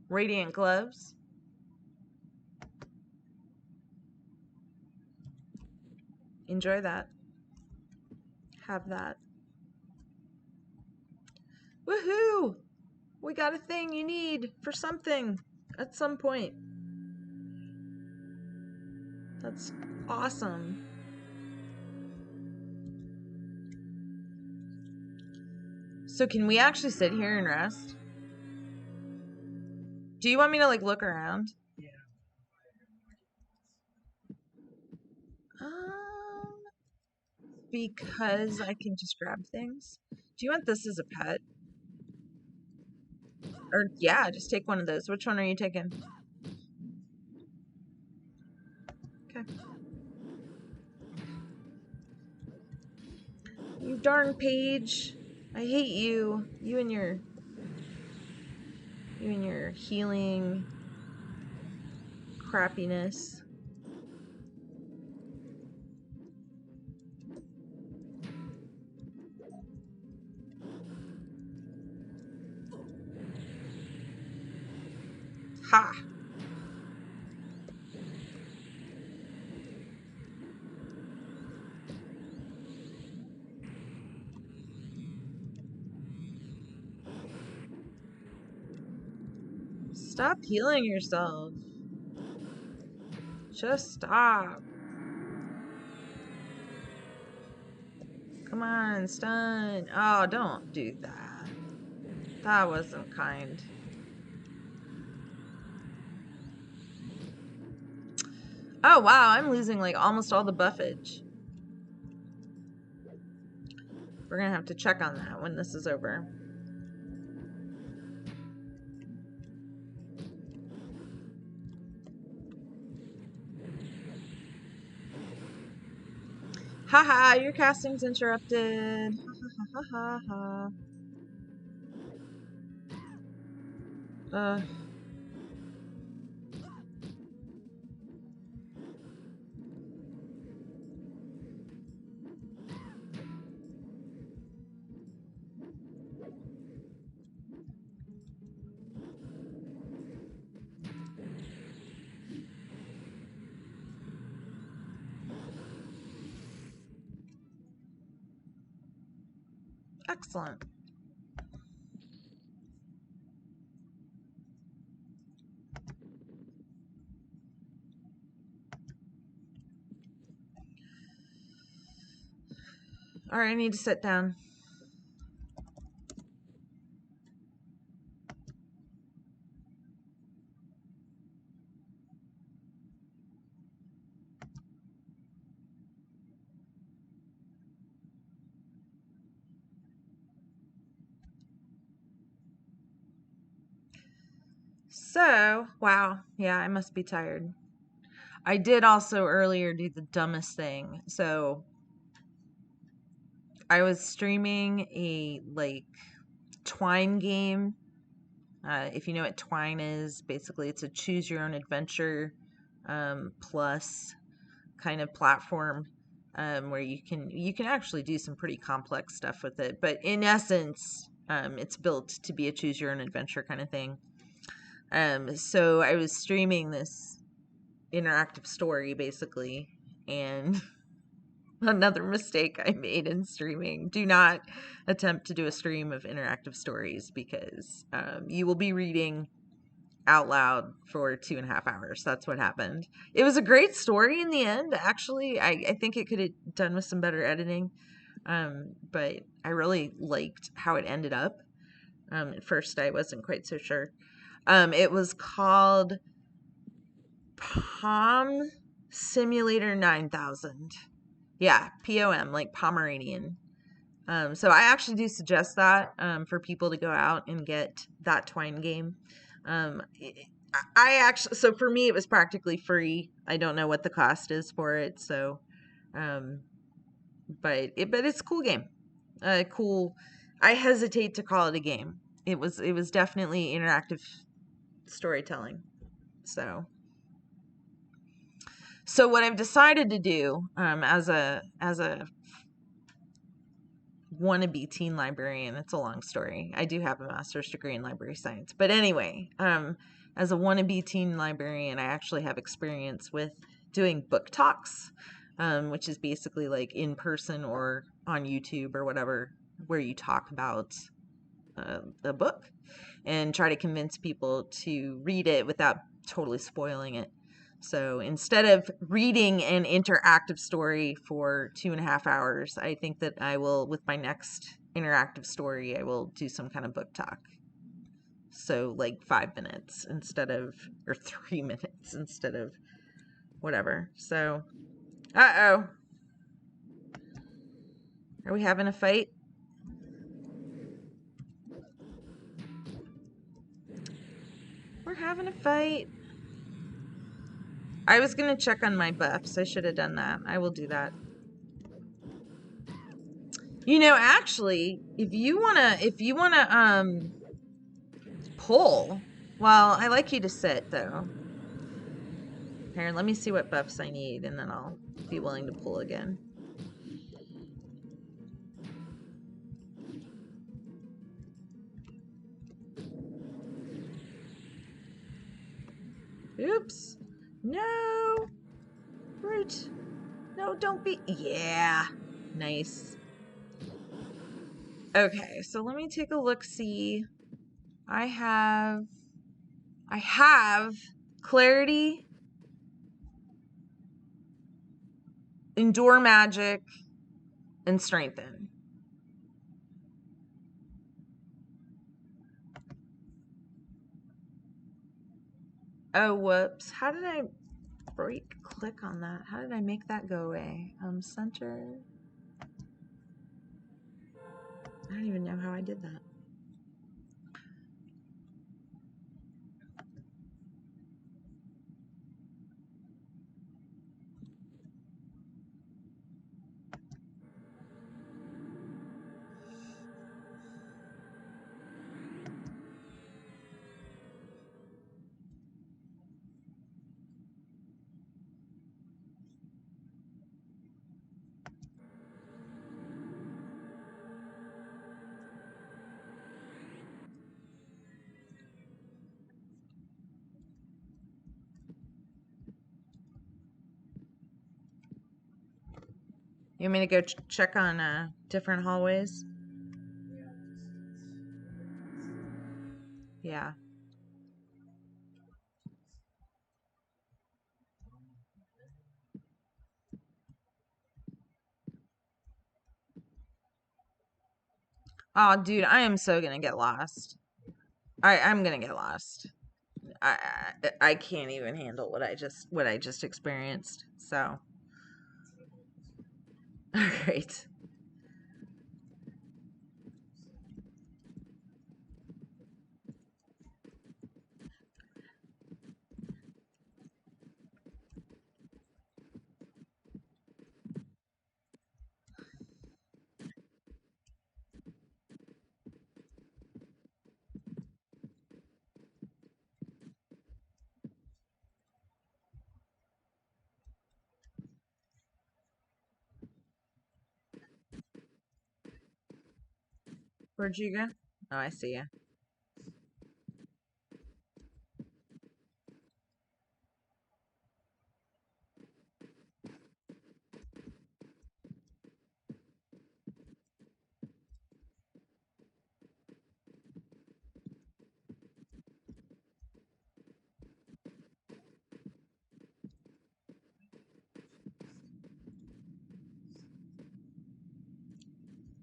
Radiant gloves. Enjoy that. Have that. Woohoo! We got a thing you need for something at some point. That's awesome. So can we actually sit here and rest? Do you want me to like look around? Um, because I can just grab things. Do you want this as a pet? Or yeah, just take one of those. Which one are you taking? Okay. You darn Paige. I hate you. You and your healing crappiness. Ha! Stop healing yourself. Just stop. Come on, stun. Oh, don't do that. That wasn't kind. Oh, wow, I'm losing like almost all the buffage. We're gonna have to check on that when this is over. Haha, your casting's interrupted. Ha ha ha ha ha. Excellent. All right, I need to sit down. So, wow, yeah, I must be tired. I did also earlier do the dumbest thing. So, I was streaming a like Twine game. If you know what Twine is, basically it's a choose your own adventure plus kind of platform where you can actually do some pretty complex stuff with it. But in essence, it's built to be a choose your own adventure kind of thing. So I was streaming this interactive story basically, and another mistake I made in streaming. Do not attempt to do a stream of interactive stories because you will be reading out loud for 2.5 hours. That's what happened. It was a great story in the end. Actually, I think it could have done with some better editing. But I really liked how it ended up. At first, I wasn't quite so sure. It was called Palm Simulator 9000. Yeah, POM, like Pomeranian. So I actually do suggest that for people to go out and get that Twine game. I actually, so for me, it was practically free. I don't know what the cost is for it, so, but it's a cool game. Cool. I hesitate to call it a game. It was definitely interactive storytelling. So what I've decided to do as a wannabe teen librarian, it's a long story. I do have a master's degree in library science, but anyway, as a wannabe teen librarian, I actually have experience with doing book talks, which is basically like in person or on YouTube or whatever, where you talk about a book and try to convince people to read it without totally spoiling it. So instead of reading an interactive story for 2.5 hours, I think that I will, with my next interactive story, I will do some kind of book talk. So like 5 minutes instead of, or 3 minutes instead of whatever. So, uh-oh. Are we having a fight? We're having a fight. I was going to check on my buffs. I should have done that. I will do that. You know, actually, if you want to pull, well, I like you to sit though. Here, let me see what buffs I need and then I'll be willing to pull again. Oops. No. Root. No, don't be. Yeah. Nice. Okay, so let me take a look, see. I have clarity, endure magic, and strengthen. Oh, whoops. How did I click on that? How did I make that go away? Center. I don't even know how I did that. You want me to go check on different hallways? Yeah. Oh, dude, I am so gonna get lost. I'm gonna get lost. I can't even handle what I just experienced. So, all right. Where'd you go? Oh, I see you.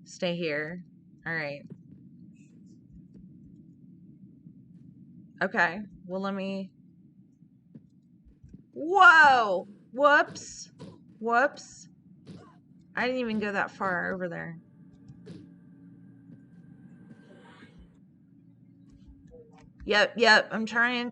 Stay here. All right. Okay. Well, let me. Whoa! Whoops. Whoops. I didn't even go that far over there. Yep. I'm trying.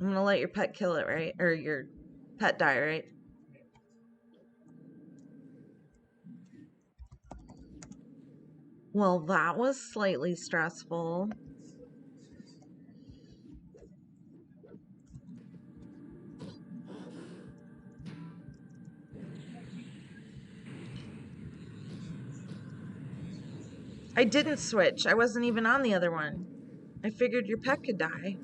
I'm gonna let your pet kill it, right? Or your pet die, right? Well, that was slightly stressful. I didn't switch. I wasn't even on the other one. I figured your pet could die.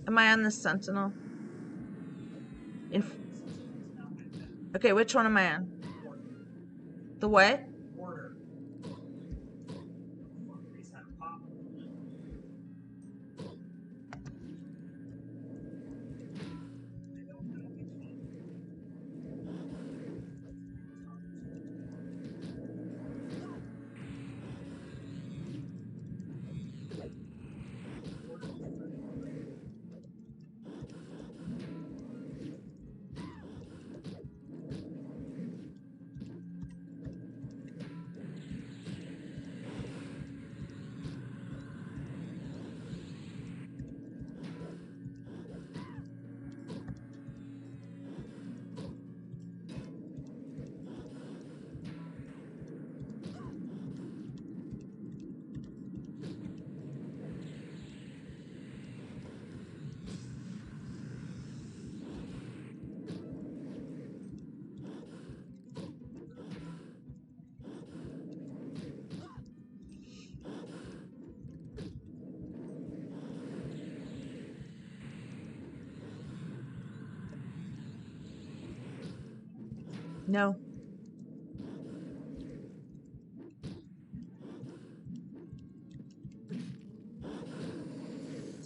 Am I on the sentinel? Okay, which one am I on? The what? No.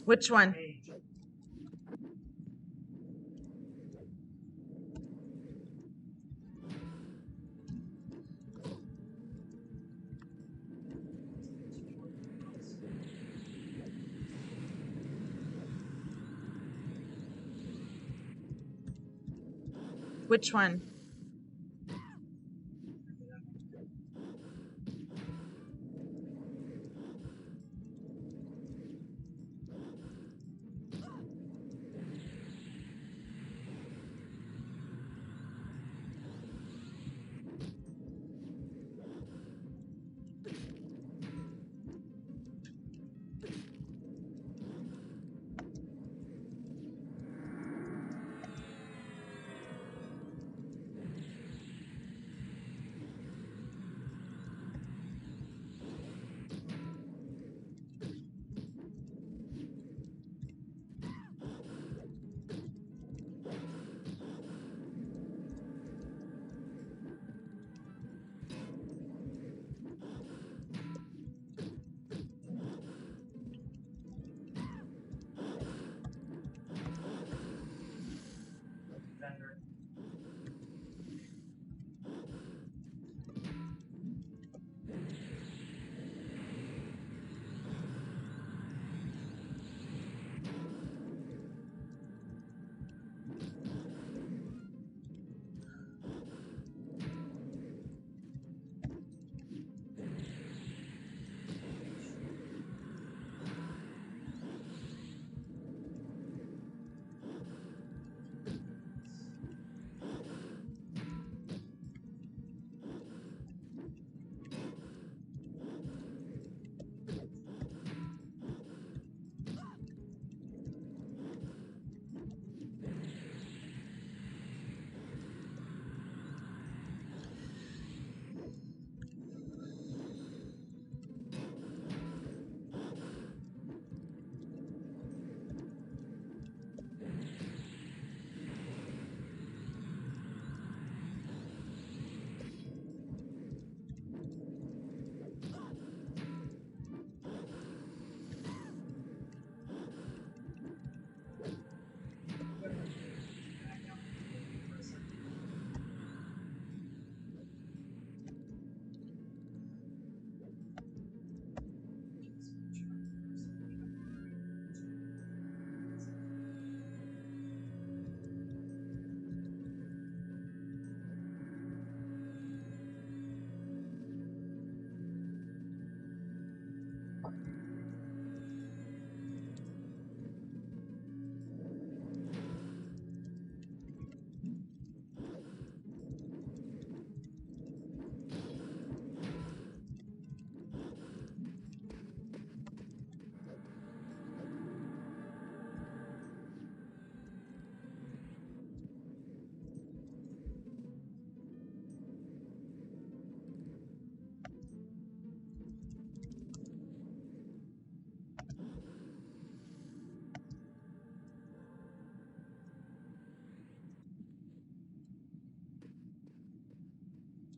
Which one? Which one?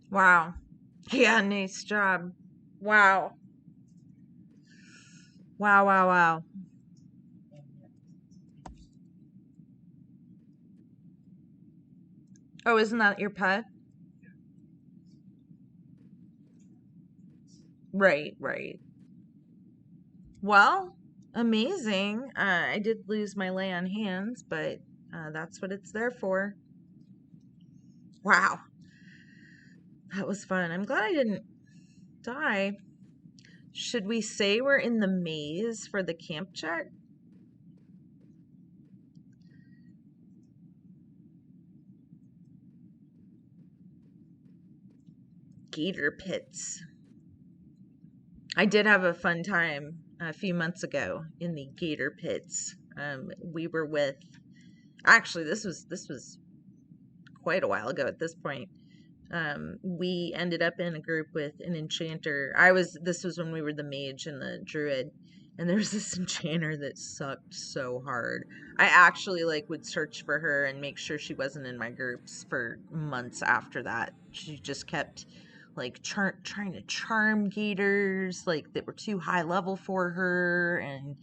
Wow. Yeah, nice job. Wow. Wow, wow, wow. Oh, isn't that your pet? Right, right. Well, amazing. I did lose my lay on hands, but that's what it's there for. Wow. That was fun. I'm glad I didn't die. Should we say we're in the maze for the camp check? Gator pits. I did have a fun time a few months ago in the gator pits. We were with, actually, this was quite a while ago at this point. We ended up in a group with an enchanter. This was when we were the mage and the druid, and there was this enchanter that sucked so hard. I actually like would search for her and make sure she wasn't in my groups for months after that. She just kept like trying to charm gators like that were too high level for her, and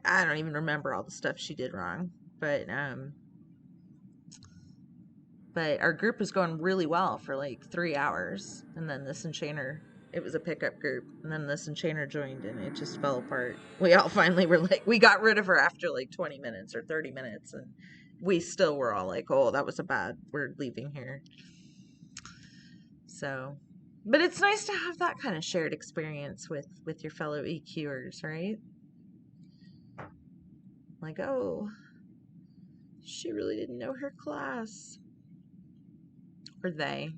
I don't even remember all the stuff she did wrong. But our group was going really well for like 3 hours, and then this enchanter, it was a pickup group, and then this enchanter joined and it just fell apart. We all finally were like, we got rid of her after like 20 minutes or 30 minutes, and we still were all like, oh, that was a bad, we're leaving here. So, but it's nice to have that kind of shared experience with your fellow EQers, right? Like, oh, she really didn't know her class. Or they.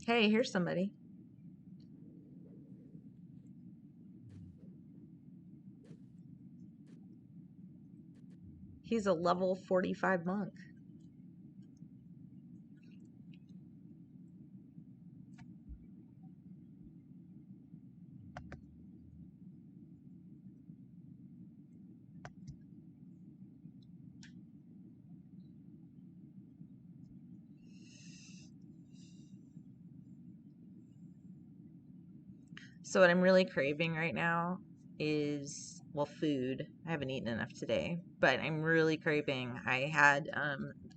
Hey, here's somebody. He's a level 45 monk. So what I'm really craving right now is, well, food. I haven't eaten enough today, but I'm really craving. I had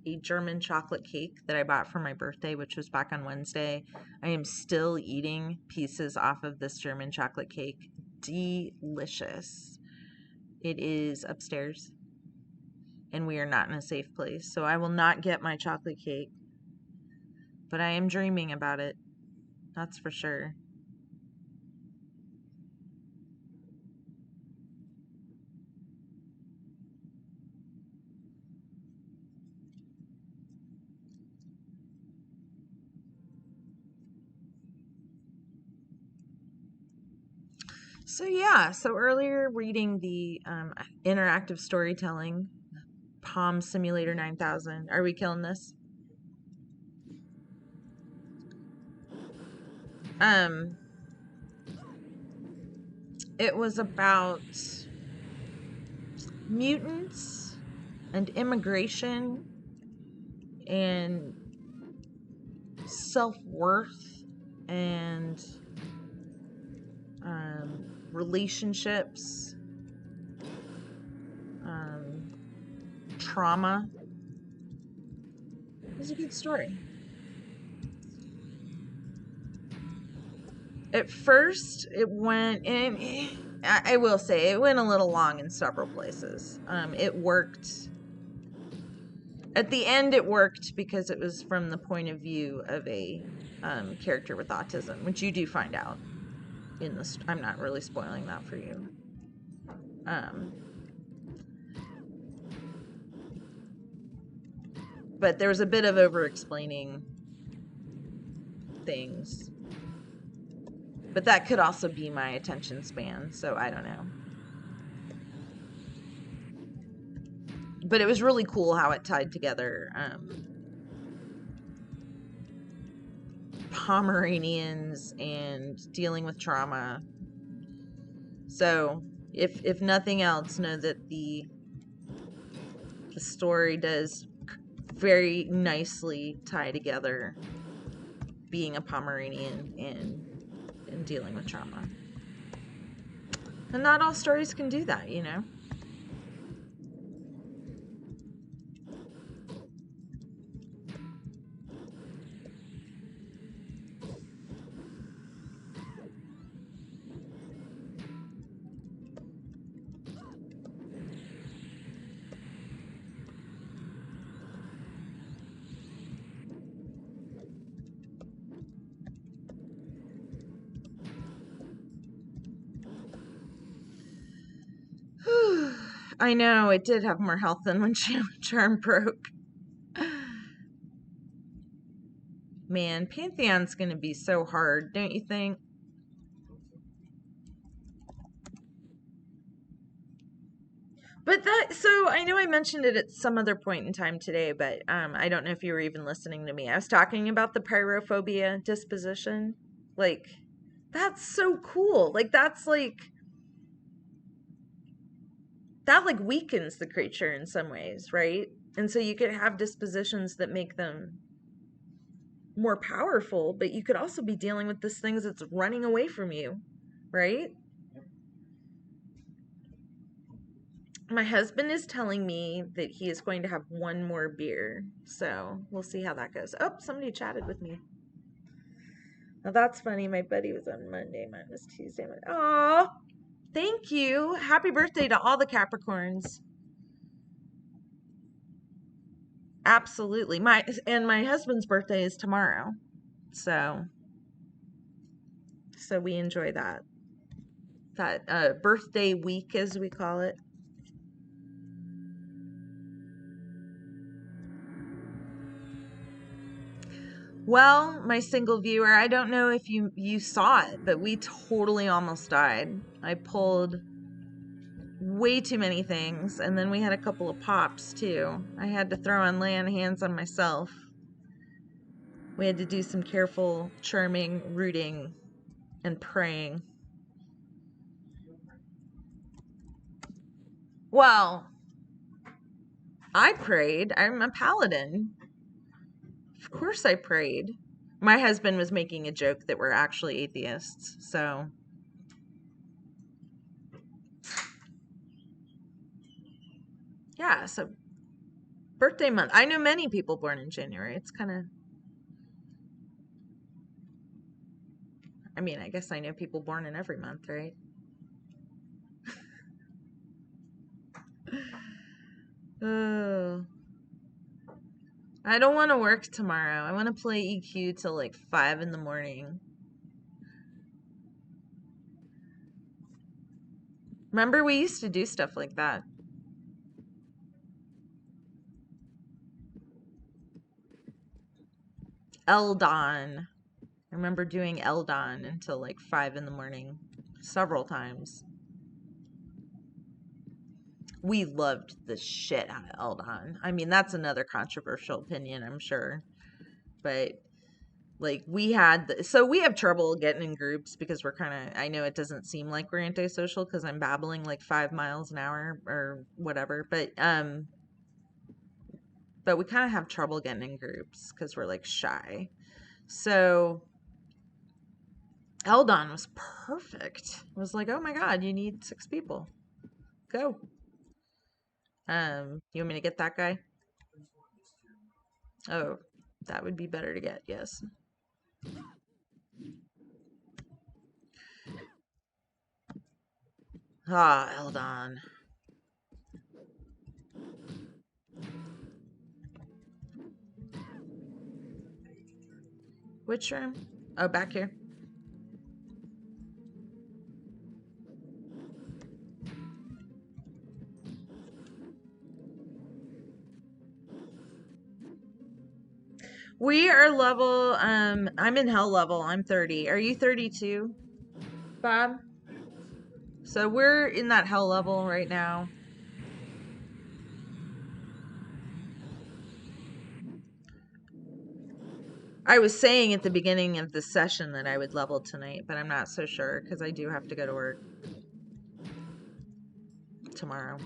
a German chocolate cake that I bought for my birthday, which was back on Wednesday. I am still eating pieces off of this German chocolate cake. Delicious. It is upstairs, and we are not in a safe place, so I will not get my chocolate cake, but I am dreaming about it. That's for sure. So yeah, so earlier reading the interactive storytelling, Palm Simulator 9000. Are we killing this? Um, it was about mutants and immigration and self-worth and relationships, trauma. It was a good story. At first, it went, and I will say, it went a little long in several places. It worked. At the end, it worked because it was from the point of view of a character with autism, which you do find out in this. I'm not really spoiling that for you. But there was a bit of over-explaining things. But that could also be my attention span, so I don't know. But it was really cool how it tied together Pomeranians and dealing with trauma. So, if nothing else, know that the story does very nicely tie together being a Pomeranian and dealing with trauma. And not all stories can do that, you know? I know, it did have more health than when Charm broke. Man, Pantheon's gonna be so hard, don't you think? But so I know I mentioned it at some other point in time today, but I don't know if you were even listening to me. I was talking about the pyrophobia disposition. Like, that's so cool. Like, that like weakens the creature in some ways, right? And so you could have dispositions that make them more powerful, but you could also be dealing with this thing that's running away from you, right? My husband is telling me that he is going to have one more beer, so we'll see how that goes. Oh, somebody chatted with me. Now that's funny. My buddy was on Monday, mine was Tuesday. Oh, thank you. Happy birthday to all the Capricorns. Absolutely. My husband's birthday is tomorrow. So we enjoy that. That birthday week, as we call it. Well, my single viewer, I don't know if you saw it, but we totally almost died. I pulled way too many things, and then we had a couple of pops too. I had to throw on laying hands on myself. We had to do some careful charming, rooting, and praying. Well, I prayed. I'm a paladin. Of course I prayed. My husband was making a joke that we're actually atheists, so. Yeah, so birthday month. I know many people born in January. It's kind of. I mean, I guess I know people born in every month, right? Oh. I don't want to work tomorrow. I want to play EQ till like 5 in the morning. Remember, we used to do stuff like that. Eldon. I remember doing Eldon until like 5 in the morning several times. We loved the shit out of Eldon. I mean, that's another controversial opinion, I'm sure. But like we had so we have trouble getting in groups because we're kind of, I know it doesn't seem like we're antisocial because I'm babbling like 5 miles an hour or whatever, but we kind of have trouble getting in groups because we're like shy. So Eldon was perfect. It was like, oh my god, you need 6 people, go. You want me to get that guy? Oh, that would be better to get, yes. Ah, Eldon. Which room? Oh, back here. We are level, I'm in hell level. I'm 30. Are you 32, Bob? So we're in that hell level right now. I was saying at the beginning of the session that I would level tonight, but I'm not so sure because I do have to go to work tomorrow.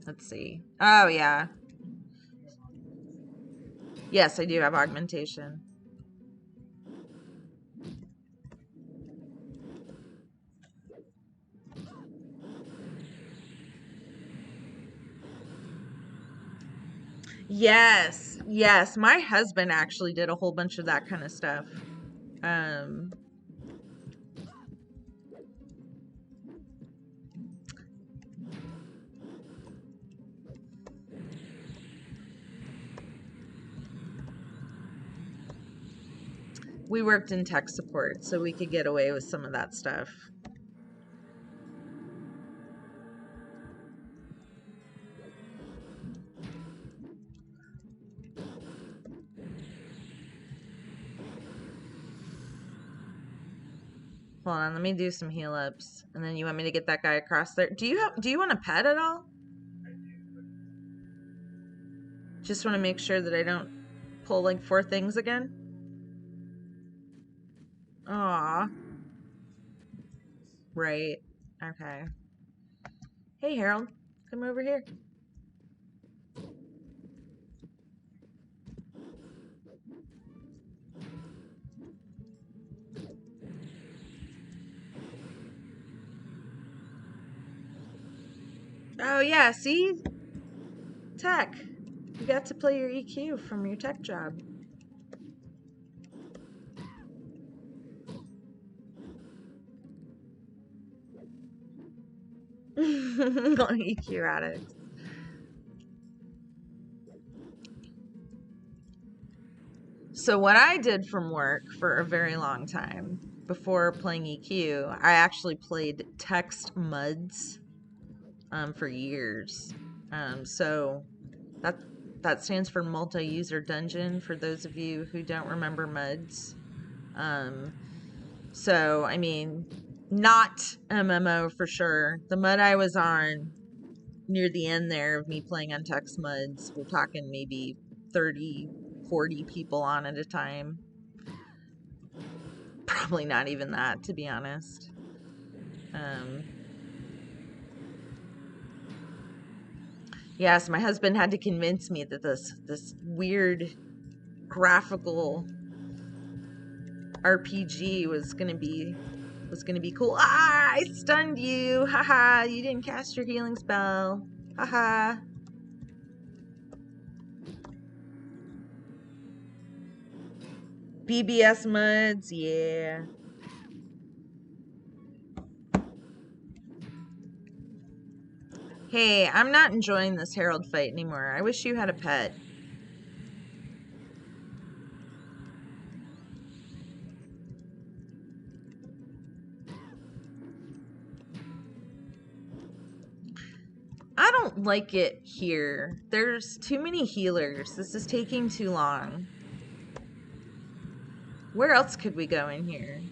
Let's see. Oh, yeah. Yes, I do have augmentation. Yes, yes. My husband actually did a whole bunch of that kind of stuff. Um, we worked in tech support, so we could get away with some of that stuff. Hold on, let me do some heal ups, and then you want me to get that guy across there. Do you want a pet at all? Just want to make sure that I don't pull like 4 things again. Aw, right. Okay. Hey Harold, come over here. Oh yeah, see? Tech. You got to play your EQ from your tech job. EQ addicts. So what I did from work for a very long time before playing EQ, I actually played text MUDs for years. So that that stands for multi-user dungeon for those of you who don't remember MUDs. So I mean, not MMO for sure. The MUD I was on near the end there of me playing on text MUDs, we're talking maybe 30, 40 people on at a time. Probably not even that, to be honest. Yes, my husband had to convince me that this weird graphical RPG was gonna be cool. Ah, I stunned you. Haha, you didn't cast your healing spell. Haha. BBS MUDs, yeah. Hey, I'm not enjoying this Herald fight anymore. I wish you had a pet. I don't like it here. There's too many healers. This is taking too long. Where else could we go in here?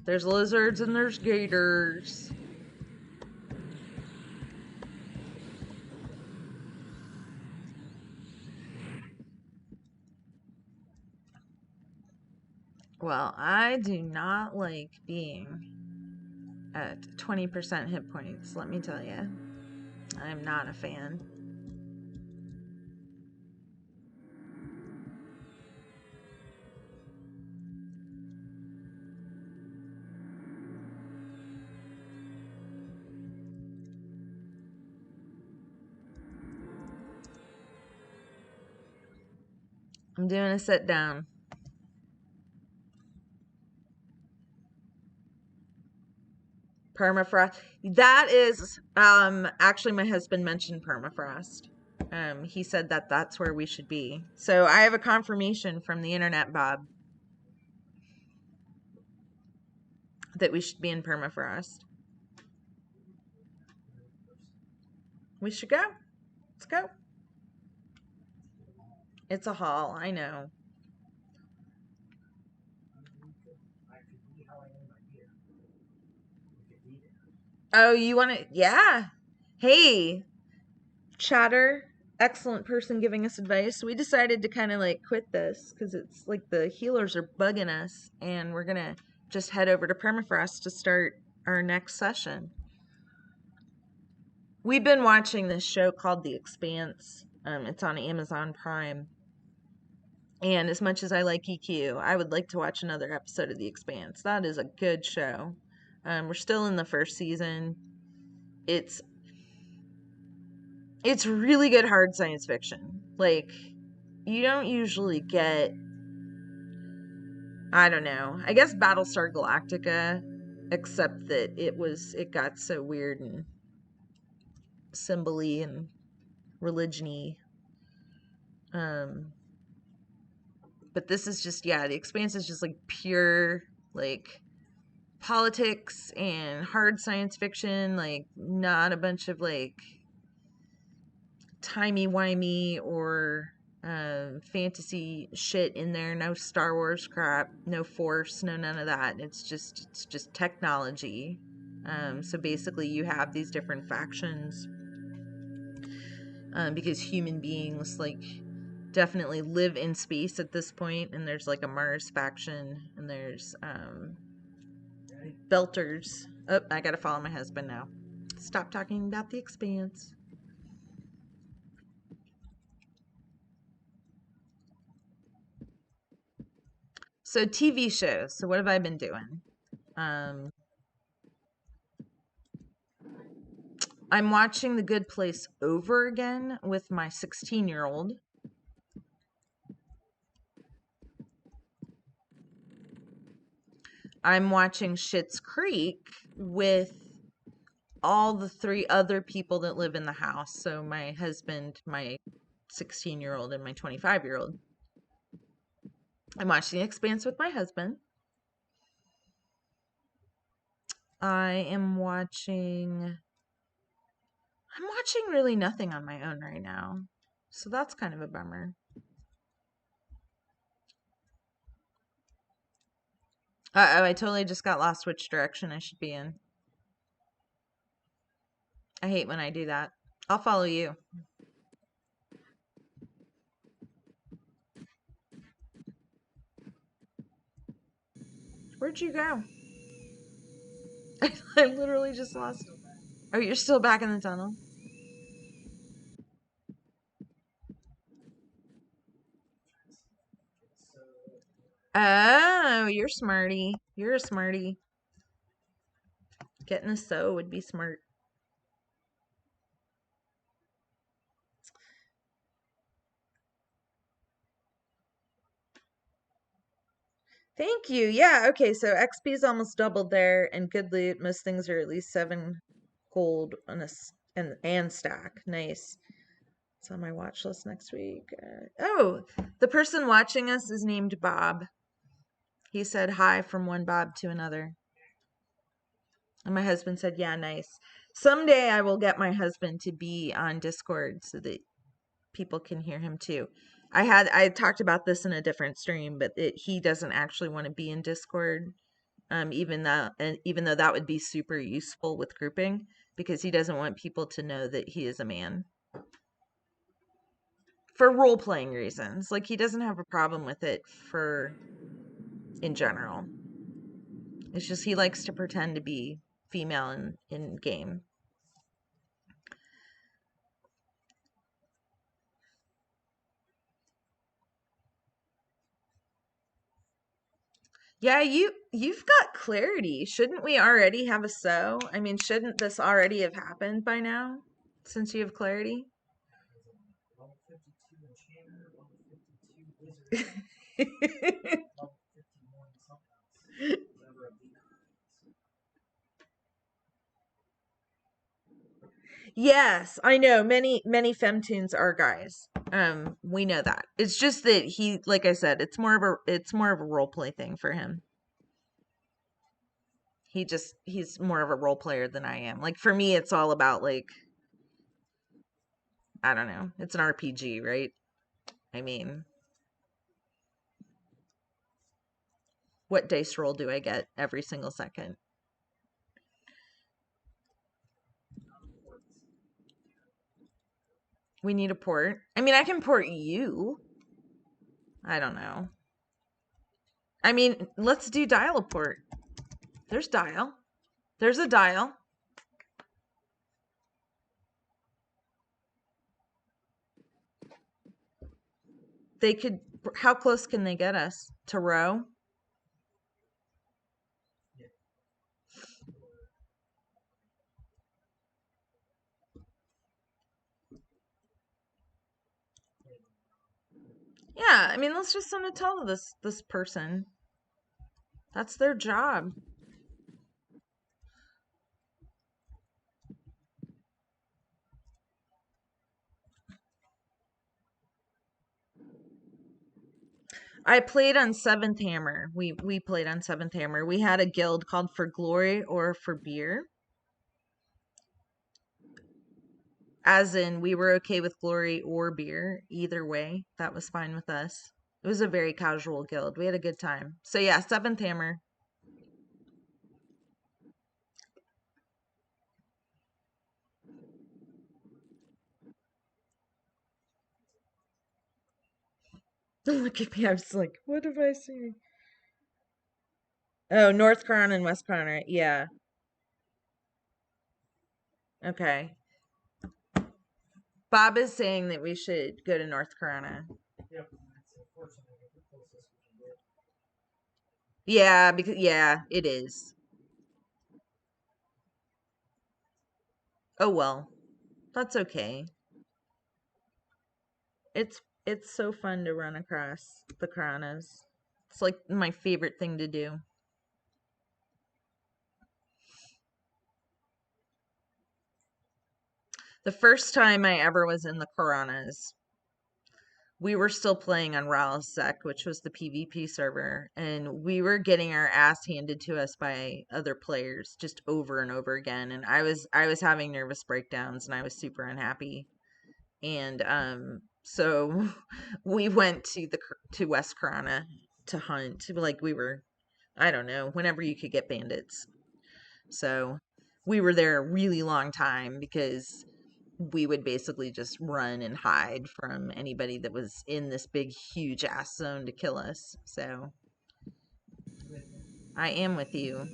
There's lizards and there's gators. Well, I do not like being at 20% hit points, let me tell you. I'm not a fan. I'm doing a sit down. Permafrost. That is actually my husband mentioned permafrost. He said that that's where we should be. So I have a confirmation from the internet, Bob, that we should be in permafrost. We should go. Let's go. It's a haul, I know. Oh, you want to? Yeah. Hey, Chatter, excellent person giving us advice. We decided to kind of like quit this because it's like the healers are bugging us, and we're gonna just head over to Permafrost to start our next session. We've been watching this show called The Expanse. It's on Amazon Prime. And as much as I like EQ, I would like to watch another episode of The Expanse. That is a good show. We're still in the first season. It's really good hard science fiction. Like, you don't usually get, I don't know, I guess Battlestar Galactica, except that it got so weird and symbol-y and religion-y. But this is just, The Expanse is just like pure, like, politics and hard science fiction, like not a bunch of like timey-wimey or fantasy shit in there. No Star Wars crap, no Force, no none of that. It's just technology. So basically you have these different factions because human beings like definitely live in space at this point, and there's like a Mars faction, and there's Belters. Oh, I gotta follow my husband now. Stop talking about The Expanse. So TV shows. So what have I been doing? I'm watching The Good Place over again with my 16-year-old. I'm watching Schitt's Creek with all the 3 other people that live in the house. So my husband, my 16-year-old, and my 25-year-old. I'm watching The Expanse with my husband. I'm watching really nothing on my own right now. So that's kind of a bummer. Uh-oh, I totally just got lost which direction I should be in. I hate when I do that. I'll follow you. Where'd you go? I literally just lost. Oh, you're still back in the tunnel? Oh, you're smarty. You're a smarty. Getting a sew would be smart. Thank you. Yeah, okay, so XP's almost doubled there, and good loot. Most things are at least 7 gold on a and stack. Nice. It's on my watch list next week. Oh, the person watching us is named Bob. He said hi from one Bob to another. And my husband said, yeah, nice. Someday I will get my husband to be on Discord so that people can hear him too. I talked about this in a different stream, but he doesn't actually want to be in Discord. Even though that would be super useful with grouping, because he doesn't want people to know that he is a man. For role-playing reasons. Like, he doesn't have a problem with it in general. It's just he likes to pretend to be female in game. Yeah, you've got clarity. Shouldn't we already have a sew? I mean, shouldn't this already have happened by now, since you have clarity? Yes, I know. Many femtoons are guys. We know that. It's just that he, like I said, it's more of a role play thing for him. He's more of a role player than I am. Like, for me, it's all about, like, I don't know. It's an RPG, right? I mean, what dice roll do I get every single second? We need a port. I mean, I can port you. I don't know. I mean, let's do dial a port. There's dial. There's a dial. They could, how close can they get us? To row? Yeah, I mean, let's just send a tell to this person. That's their job. I played on Seventh Hammer. We played on Seventh Hammer. We had a guild called For Glory or For Beer. As in, we were okay with glory or beer. Either way, that was fine with us. It was a very casual guild. We had a good time. So yeah, Seventh Hammer. Look at me. I was like, what have I seen? Oh, North Crown and West Crown. Yeah. Okay. Bob is saying that we should go to North Corona. Yep, that's unfortunately the closest we can get. Yeah, because yeah, it is. Oh well. That's okay. It's so fun to run across the Coronas. It's like my favorite thing to do. The first time I ever was in the Coronas, we were still playing on Ralsec, which was the PvP server, and we were getting our ass handed to us by other players just over and over again. And I was having nervous breakdowns, and I was super unhappy. And so we went to West Corona to hunt. Like we were, I don't know, whenever you could get bandits. So we were there a really long time because we would basically just run and hide from anybody that was in this big, huge ass zone to kill us. So I am with you.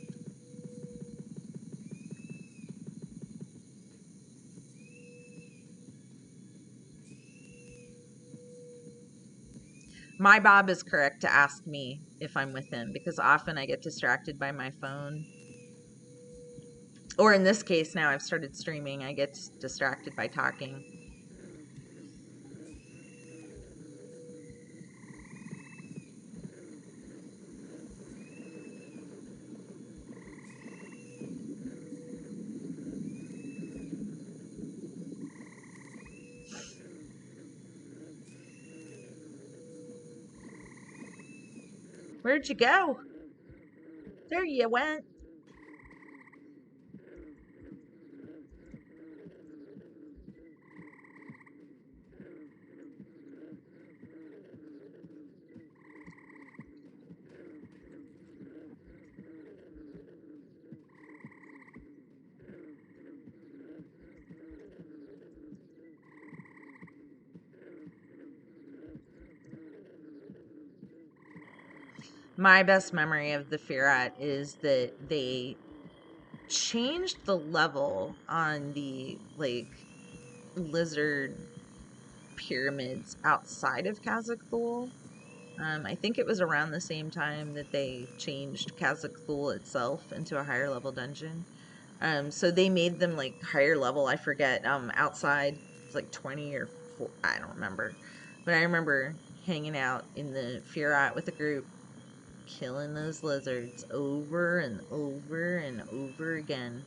My Bob is correct to ask me if I'm with him because often I get distracted by my phone. Or in this case, now I've started streaming, I get distracted by talking. Where'd you go? There you went. My best memory of the Fiat is that they changed the level on the like lizard pyramids outside of Cazic-Thule. I think it was around the same time that they changed Cazic-Thule itself into a higher level dungeon. So they made them like higher level. I forget. Outside it's like 20 or 4, I don't remember, but I remember hanging out in the Fiat with a group, killing those lizards over and over and over again.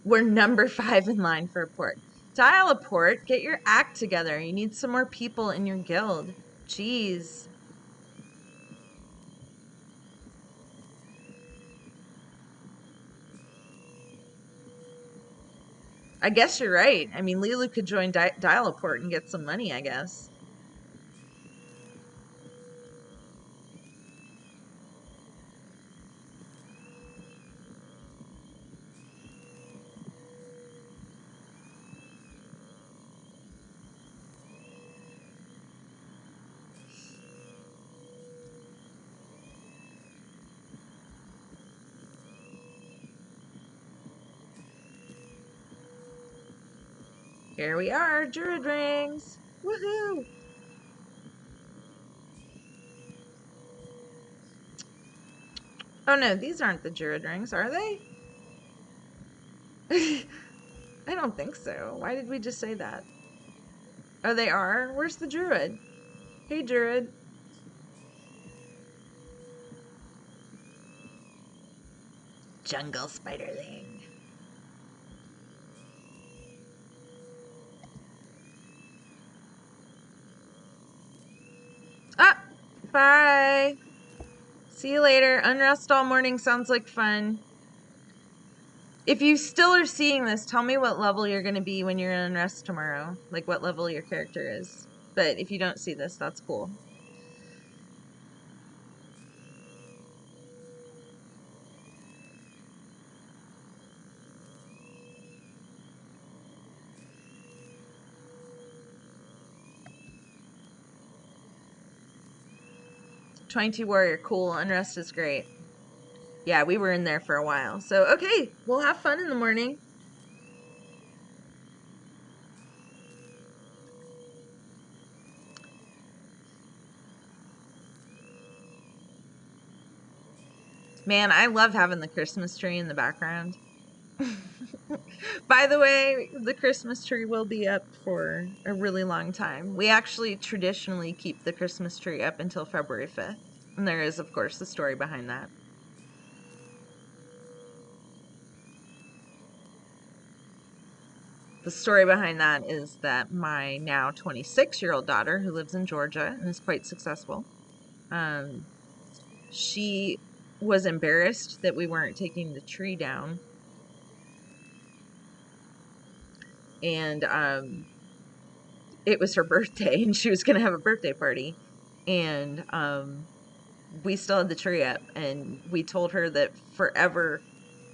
We're number 5 in line for a port. Dial a port. Get your act together. You need some more people in your guild. Jeez. I guess you're right. I mean, Lilu could join Dial a port and get some money, I guess. Here we are, Druid rings. Woohoo! Oh no, these aren't the Druid rings, are they? I don't think so. Why did we just say that? Oh, they are? Where's the Druid? Hey, Druid. Jungle Spiderling. Ah! Bye! See you later. Unrest all morning sounds like fun. If you still are seeing this, tell me what level you're going to be when you're in Unrest tomorrow. Like what level your character is. But if you don't see this, that's cool. .22 Warrior, cool. Unrest is great. Yeah, we were in there for a while. So, okay, we'll have fun in the morning. Man, I love having the Christmas tree in the background. By the way, the Christmas tree will be up for a really long time. We actually traditionally keep the Christmas tree up until February 5th. And there is, of course, a story behind that. The story behind that is that my now 26-year-old daughter, who lives in Georgia and is quite successful, she was embarrassed that we weren't taking the tree down. And it was her birthday, and she was going to have a birthday party. And we still had the tree up, and we told her that forever,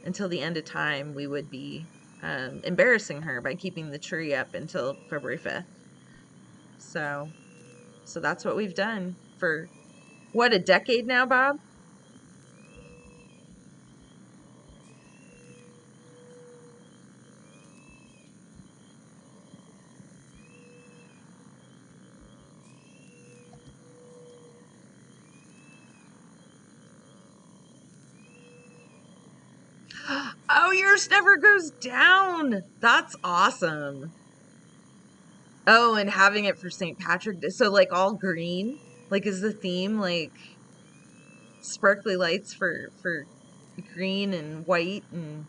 until the end of time, we would be embarrassing her by keeping the tree up until February 5th. So that's what we've done for, what, a decade now, Bob? Oh, yours never goes down. That's awesome. Oh, and having it for St. Patrick Day. So, like, all green? Like, is the theme, like, sparkly lights for green and white and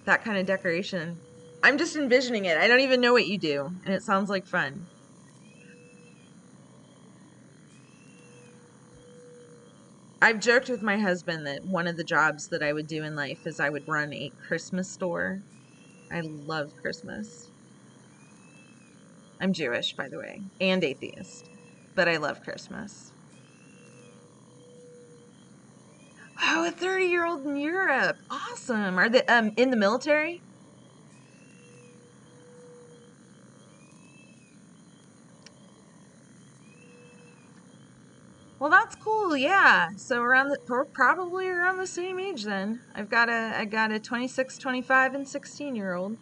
that kind of decoration? I'm just envisioning it. I don't even know what you do, and it sounds like fun. I've joked with my husband that one of the jobs that I would do in life is I would run a Christmas store. I love Christmas. I'm Jewish, by the way, and atheist, but I love Christmas. Oh, a 30-year-old in Europe. Awesome. Are they in the military? Well, that's cool. Yeah. So we're probably around the same age then. I got a 26, 25 and 16-year-old.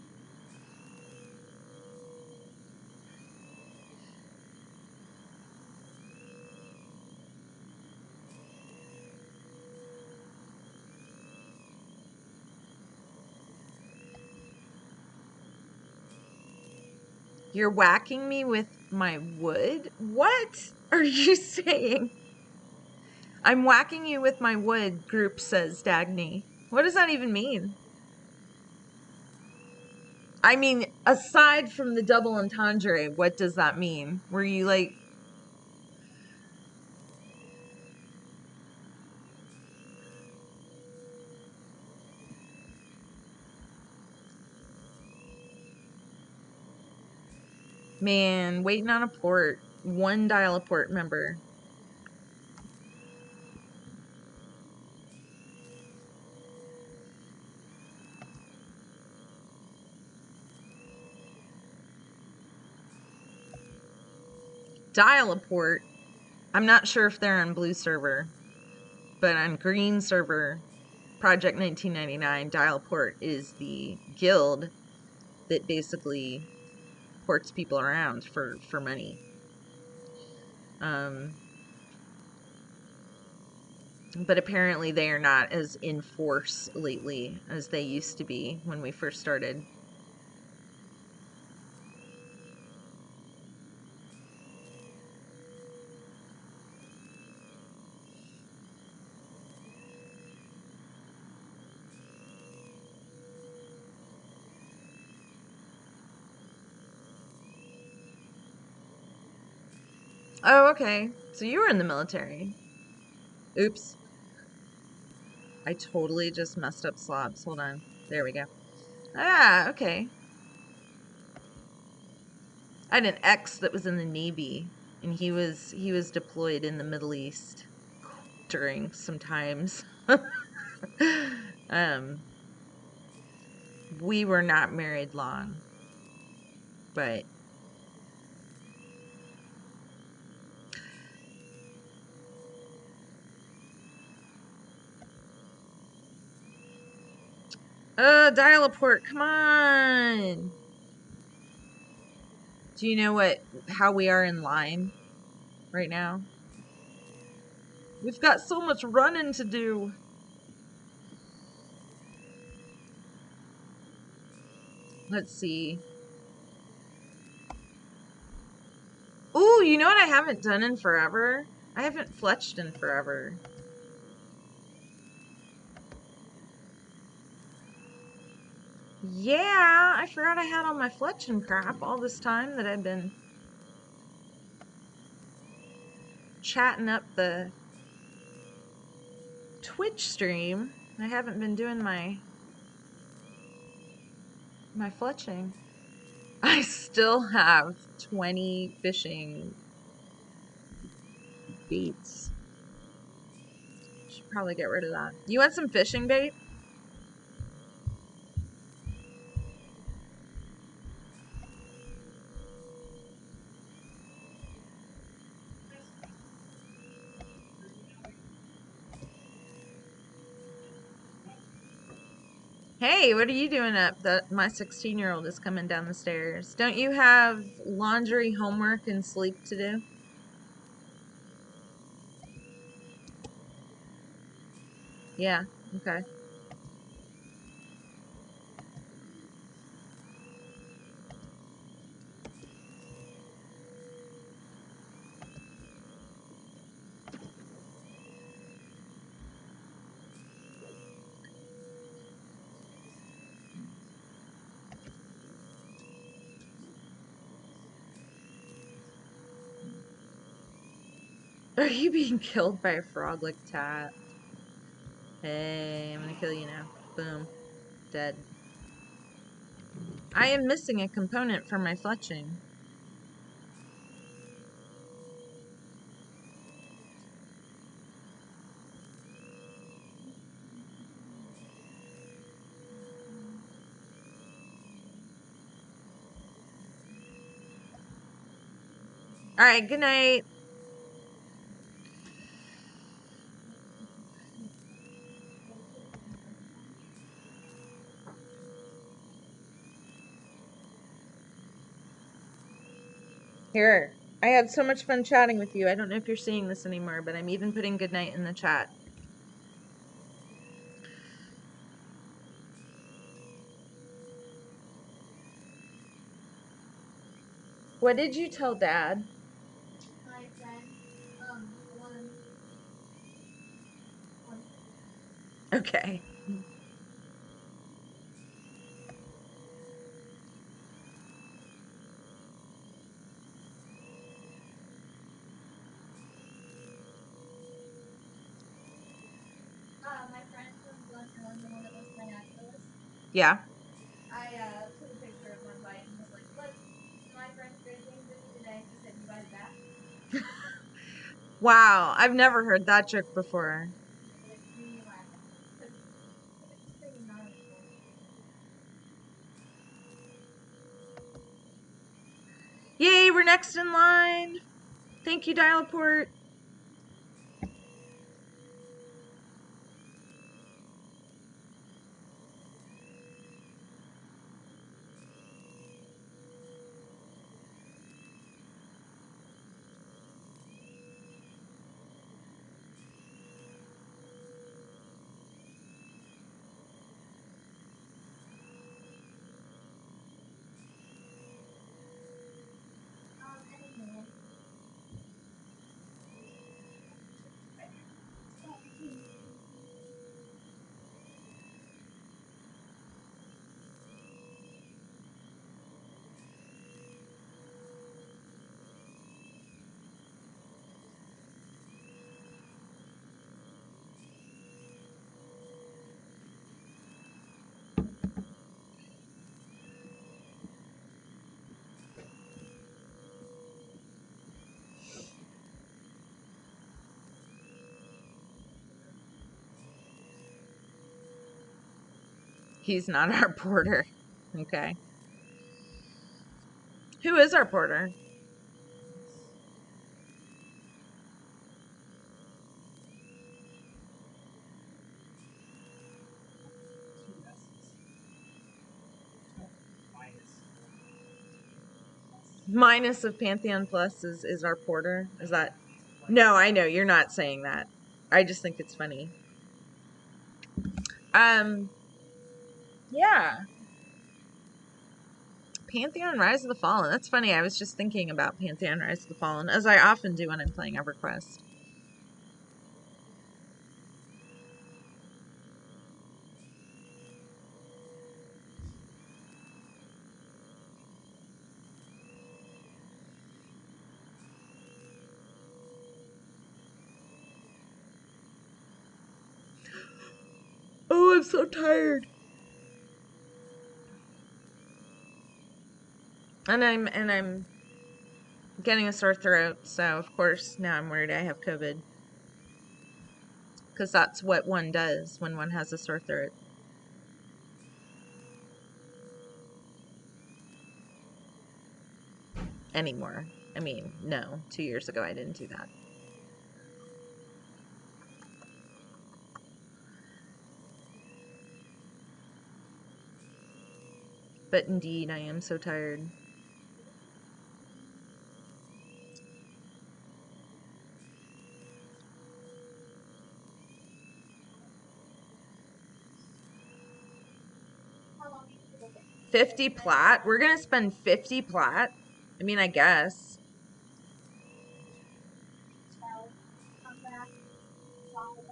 You're whacking me with my wood? What are you saying? I'm whacking you with my wood, group says Dagny. What does that even mean? I mean, aside from the double entendre, what does that mean? Were you like... Man, waiting on a port. One dial a port member. Dial a port. I'm not sure if they're on blue server, but on green server, Project 1999, Dial Port is the guild that basically transports people around for money. But apparently they are not as in force lately as they used to be when we first started. Oh, okay. So you were in the military. Oops. I totally just messed up slobs. Hold on. There we go. Ah, okay. I had an ex that was in the Navy, and he was deployed in the Middle East during some times. um, we were not married long, but dial a port, come on. Do you know how we are in line right now? We've got so much running to do. Let's see. Ooh, you know what I haven't done in forever? I haven't fletched in forever. Yeah, I forgot I had all my fletching crap all this time that I've been chatting up the Twitch stream. I haven't been doing my fletching. I still have 20 fishing baits. Should probably get rid of that. You want some fishing bait? Hey, what are you doing up? My 16-year-old is coming down the stairs. Don't you have laundry, homework, and sleep to do? Yeah, okay. Are you being killed by a frog like Tat? Hey, I'm gonna kill you now. Boom. Dead. I am missing a component for my fletching. Alright, good night. Here. I had so much fun chatting with you. I don't know if you're seeing this anymore, but I'm even putting good night in the chat. What did you tell Dad? My friend, one. Okay. My friend from Glen Ellen, the one that was my naturalist, Yeah. I took a picture of one bite and was like, look, my friend shared things with me today. He said he bite it back. Wow, I've never heard that joke before. But it made me laugh. Because it's pretty gnarly. Yay, we're next in line. Thank you, Dialport. He's not our porter. Okay. Who is our porter? Minus of Pantheon Plus is our porter. Is that? No, I know you're not saying that. I just think it's funny. Yeah. Pantheon Rise of the Fallen. That's funny. I was just thinking about Pantheon Rise of the Fallen, as I often do when I'm playing EverQuest. Oh, I'm so tired. And I'm getting a sore throat, so of course now I'm worried I have COVID. Because that's what one does when one has a sore throat. Anymore. I mean, no. 2 years ago I didn't do that. But indeed, I am so tired. How long do you think it'll take? 50 plat? We're gonna spend 50 plat? I mean, I guess. Shall come back? Walk away.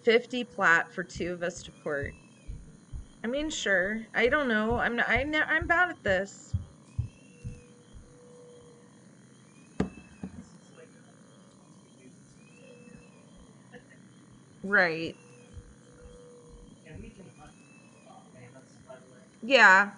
50 plat for 2 of us to port. I mean, sure. I don't know. I'm bad at this. Right. Yeah.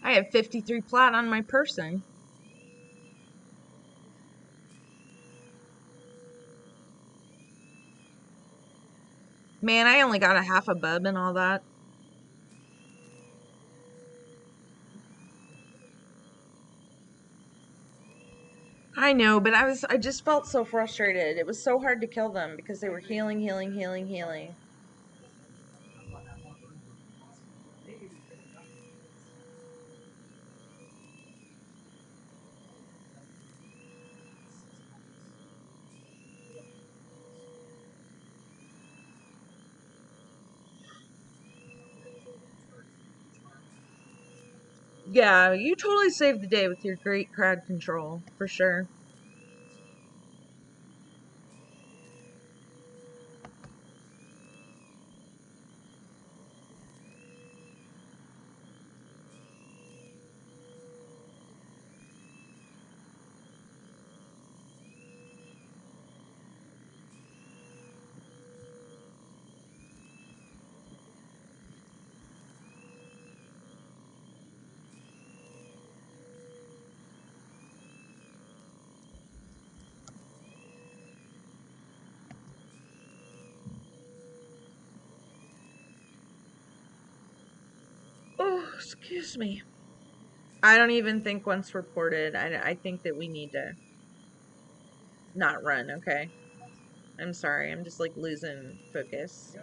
I have 53 plat on my person. Man, I only got a half a bub and all that. I know, but I just felt so frustrated. It was so hard to kill them because they were healing, healing, healing, healing. Yeah, you totally saved the day with your great crowd control, for sure. Oh, excuse me. I don't even think once reported. I think that we need to not run, okay? I'm sorry. I'm just like losing focus.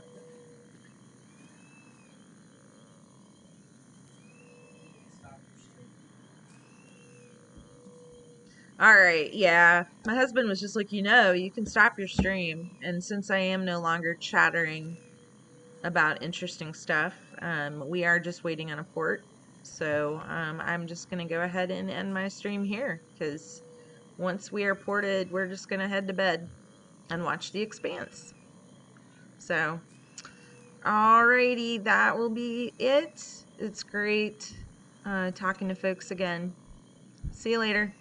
All right, yeah. My husband was just like, you can stop your stream. And since I am no longer chattering about interesting stuff, we are just waiting on a port. So I'm just going to go ahead and end my stream here because once we are ported, we're just going to head to bed and watch The Expanse. So, alrighty, that will be it. It's great talking to folks again. See you later.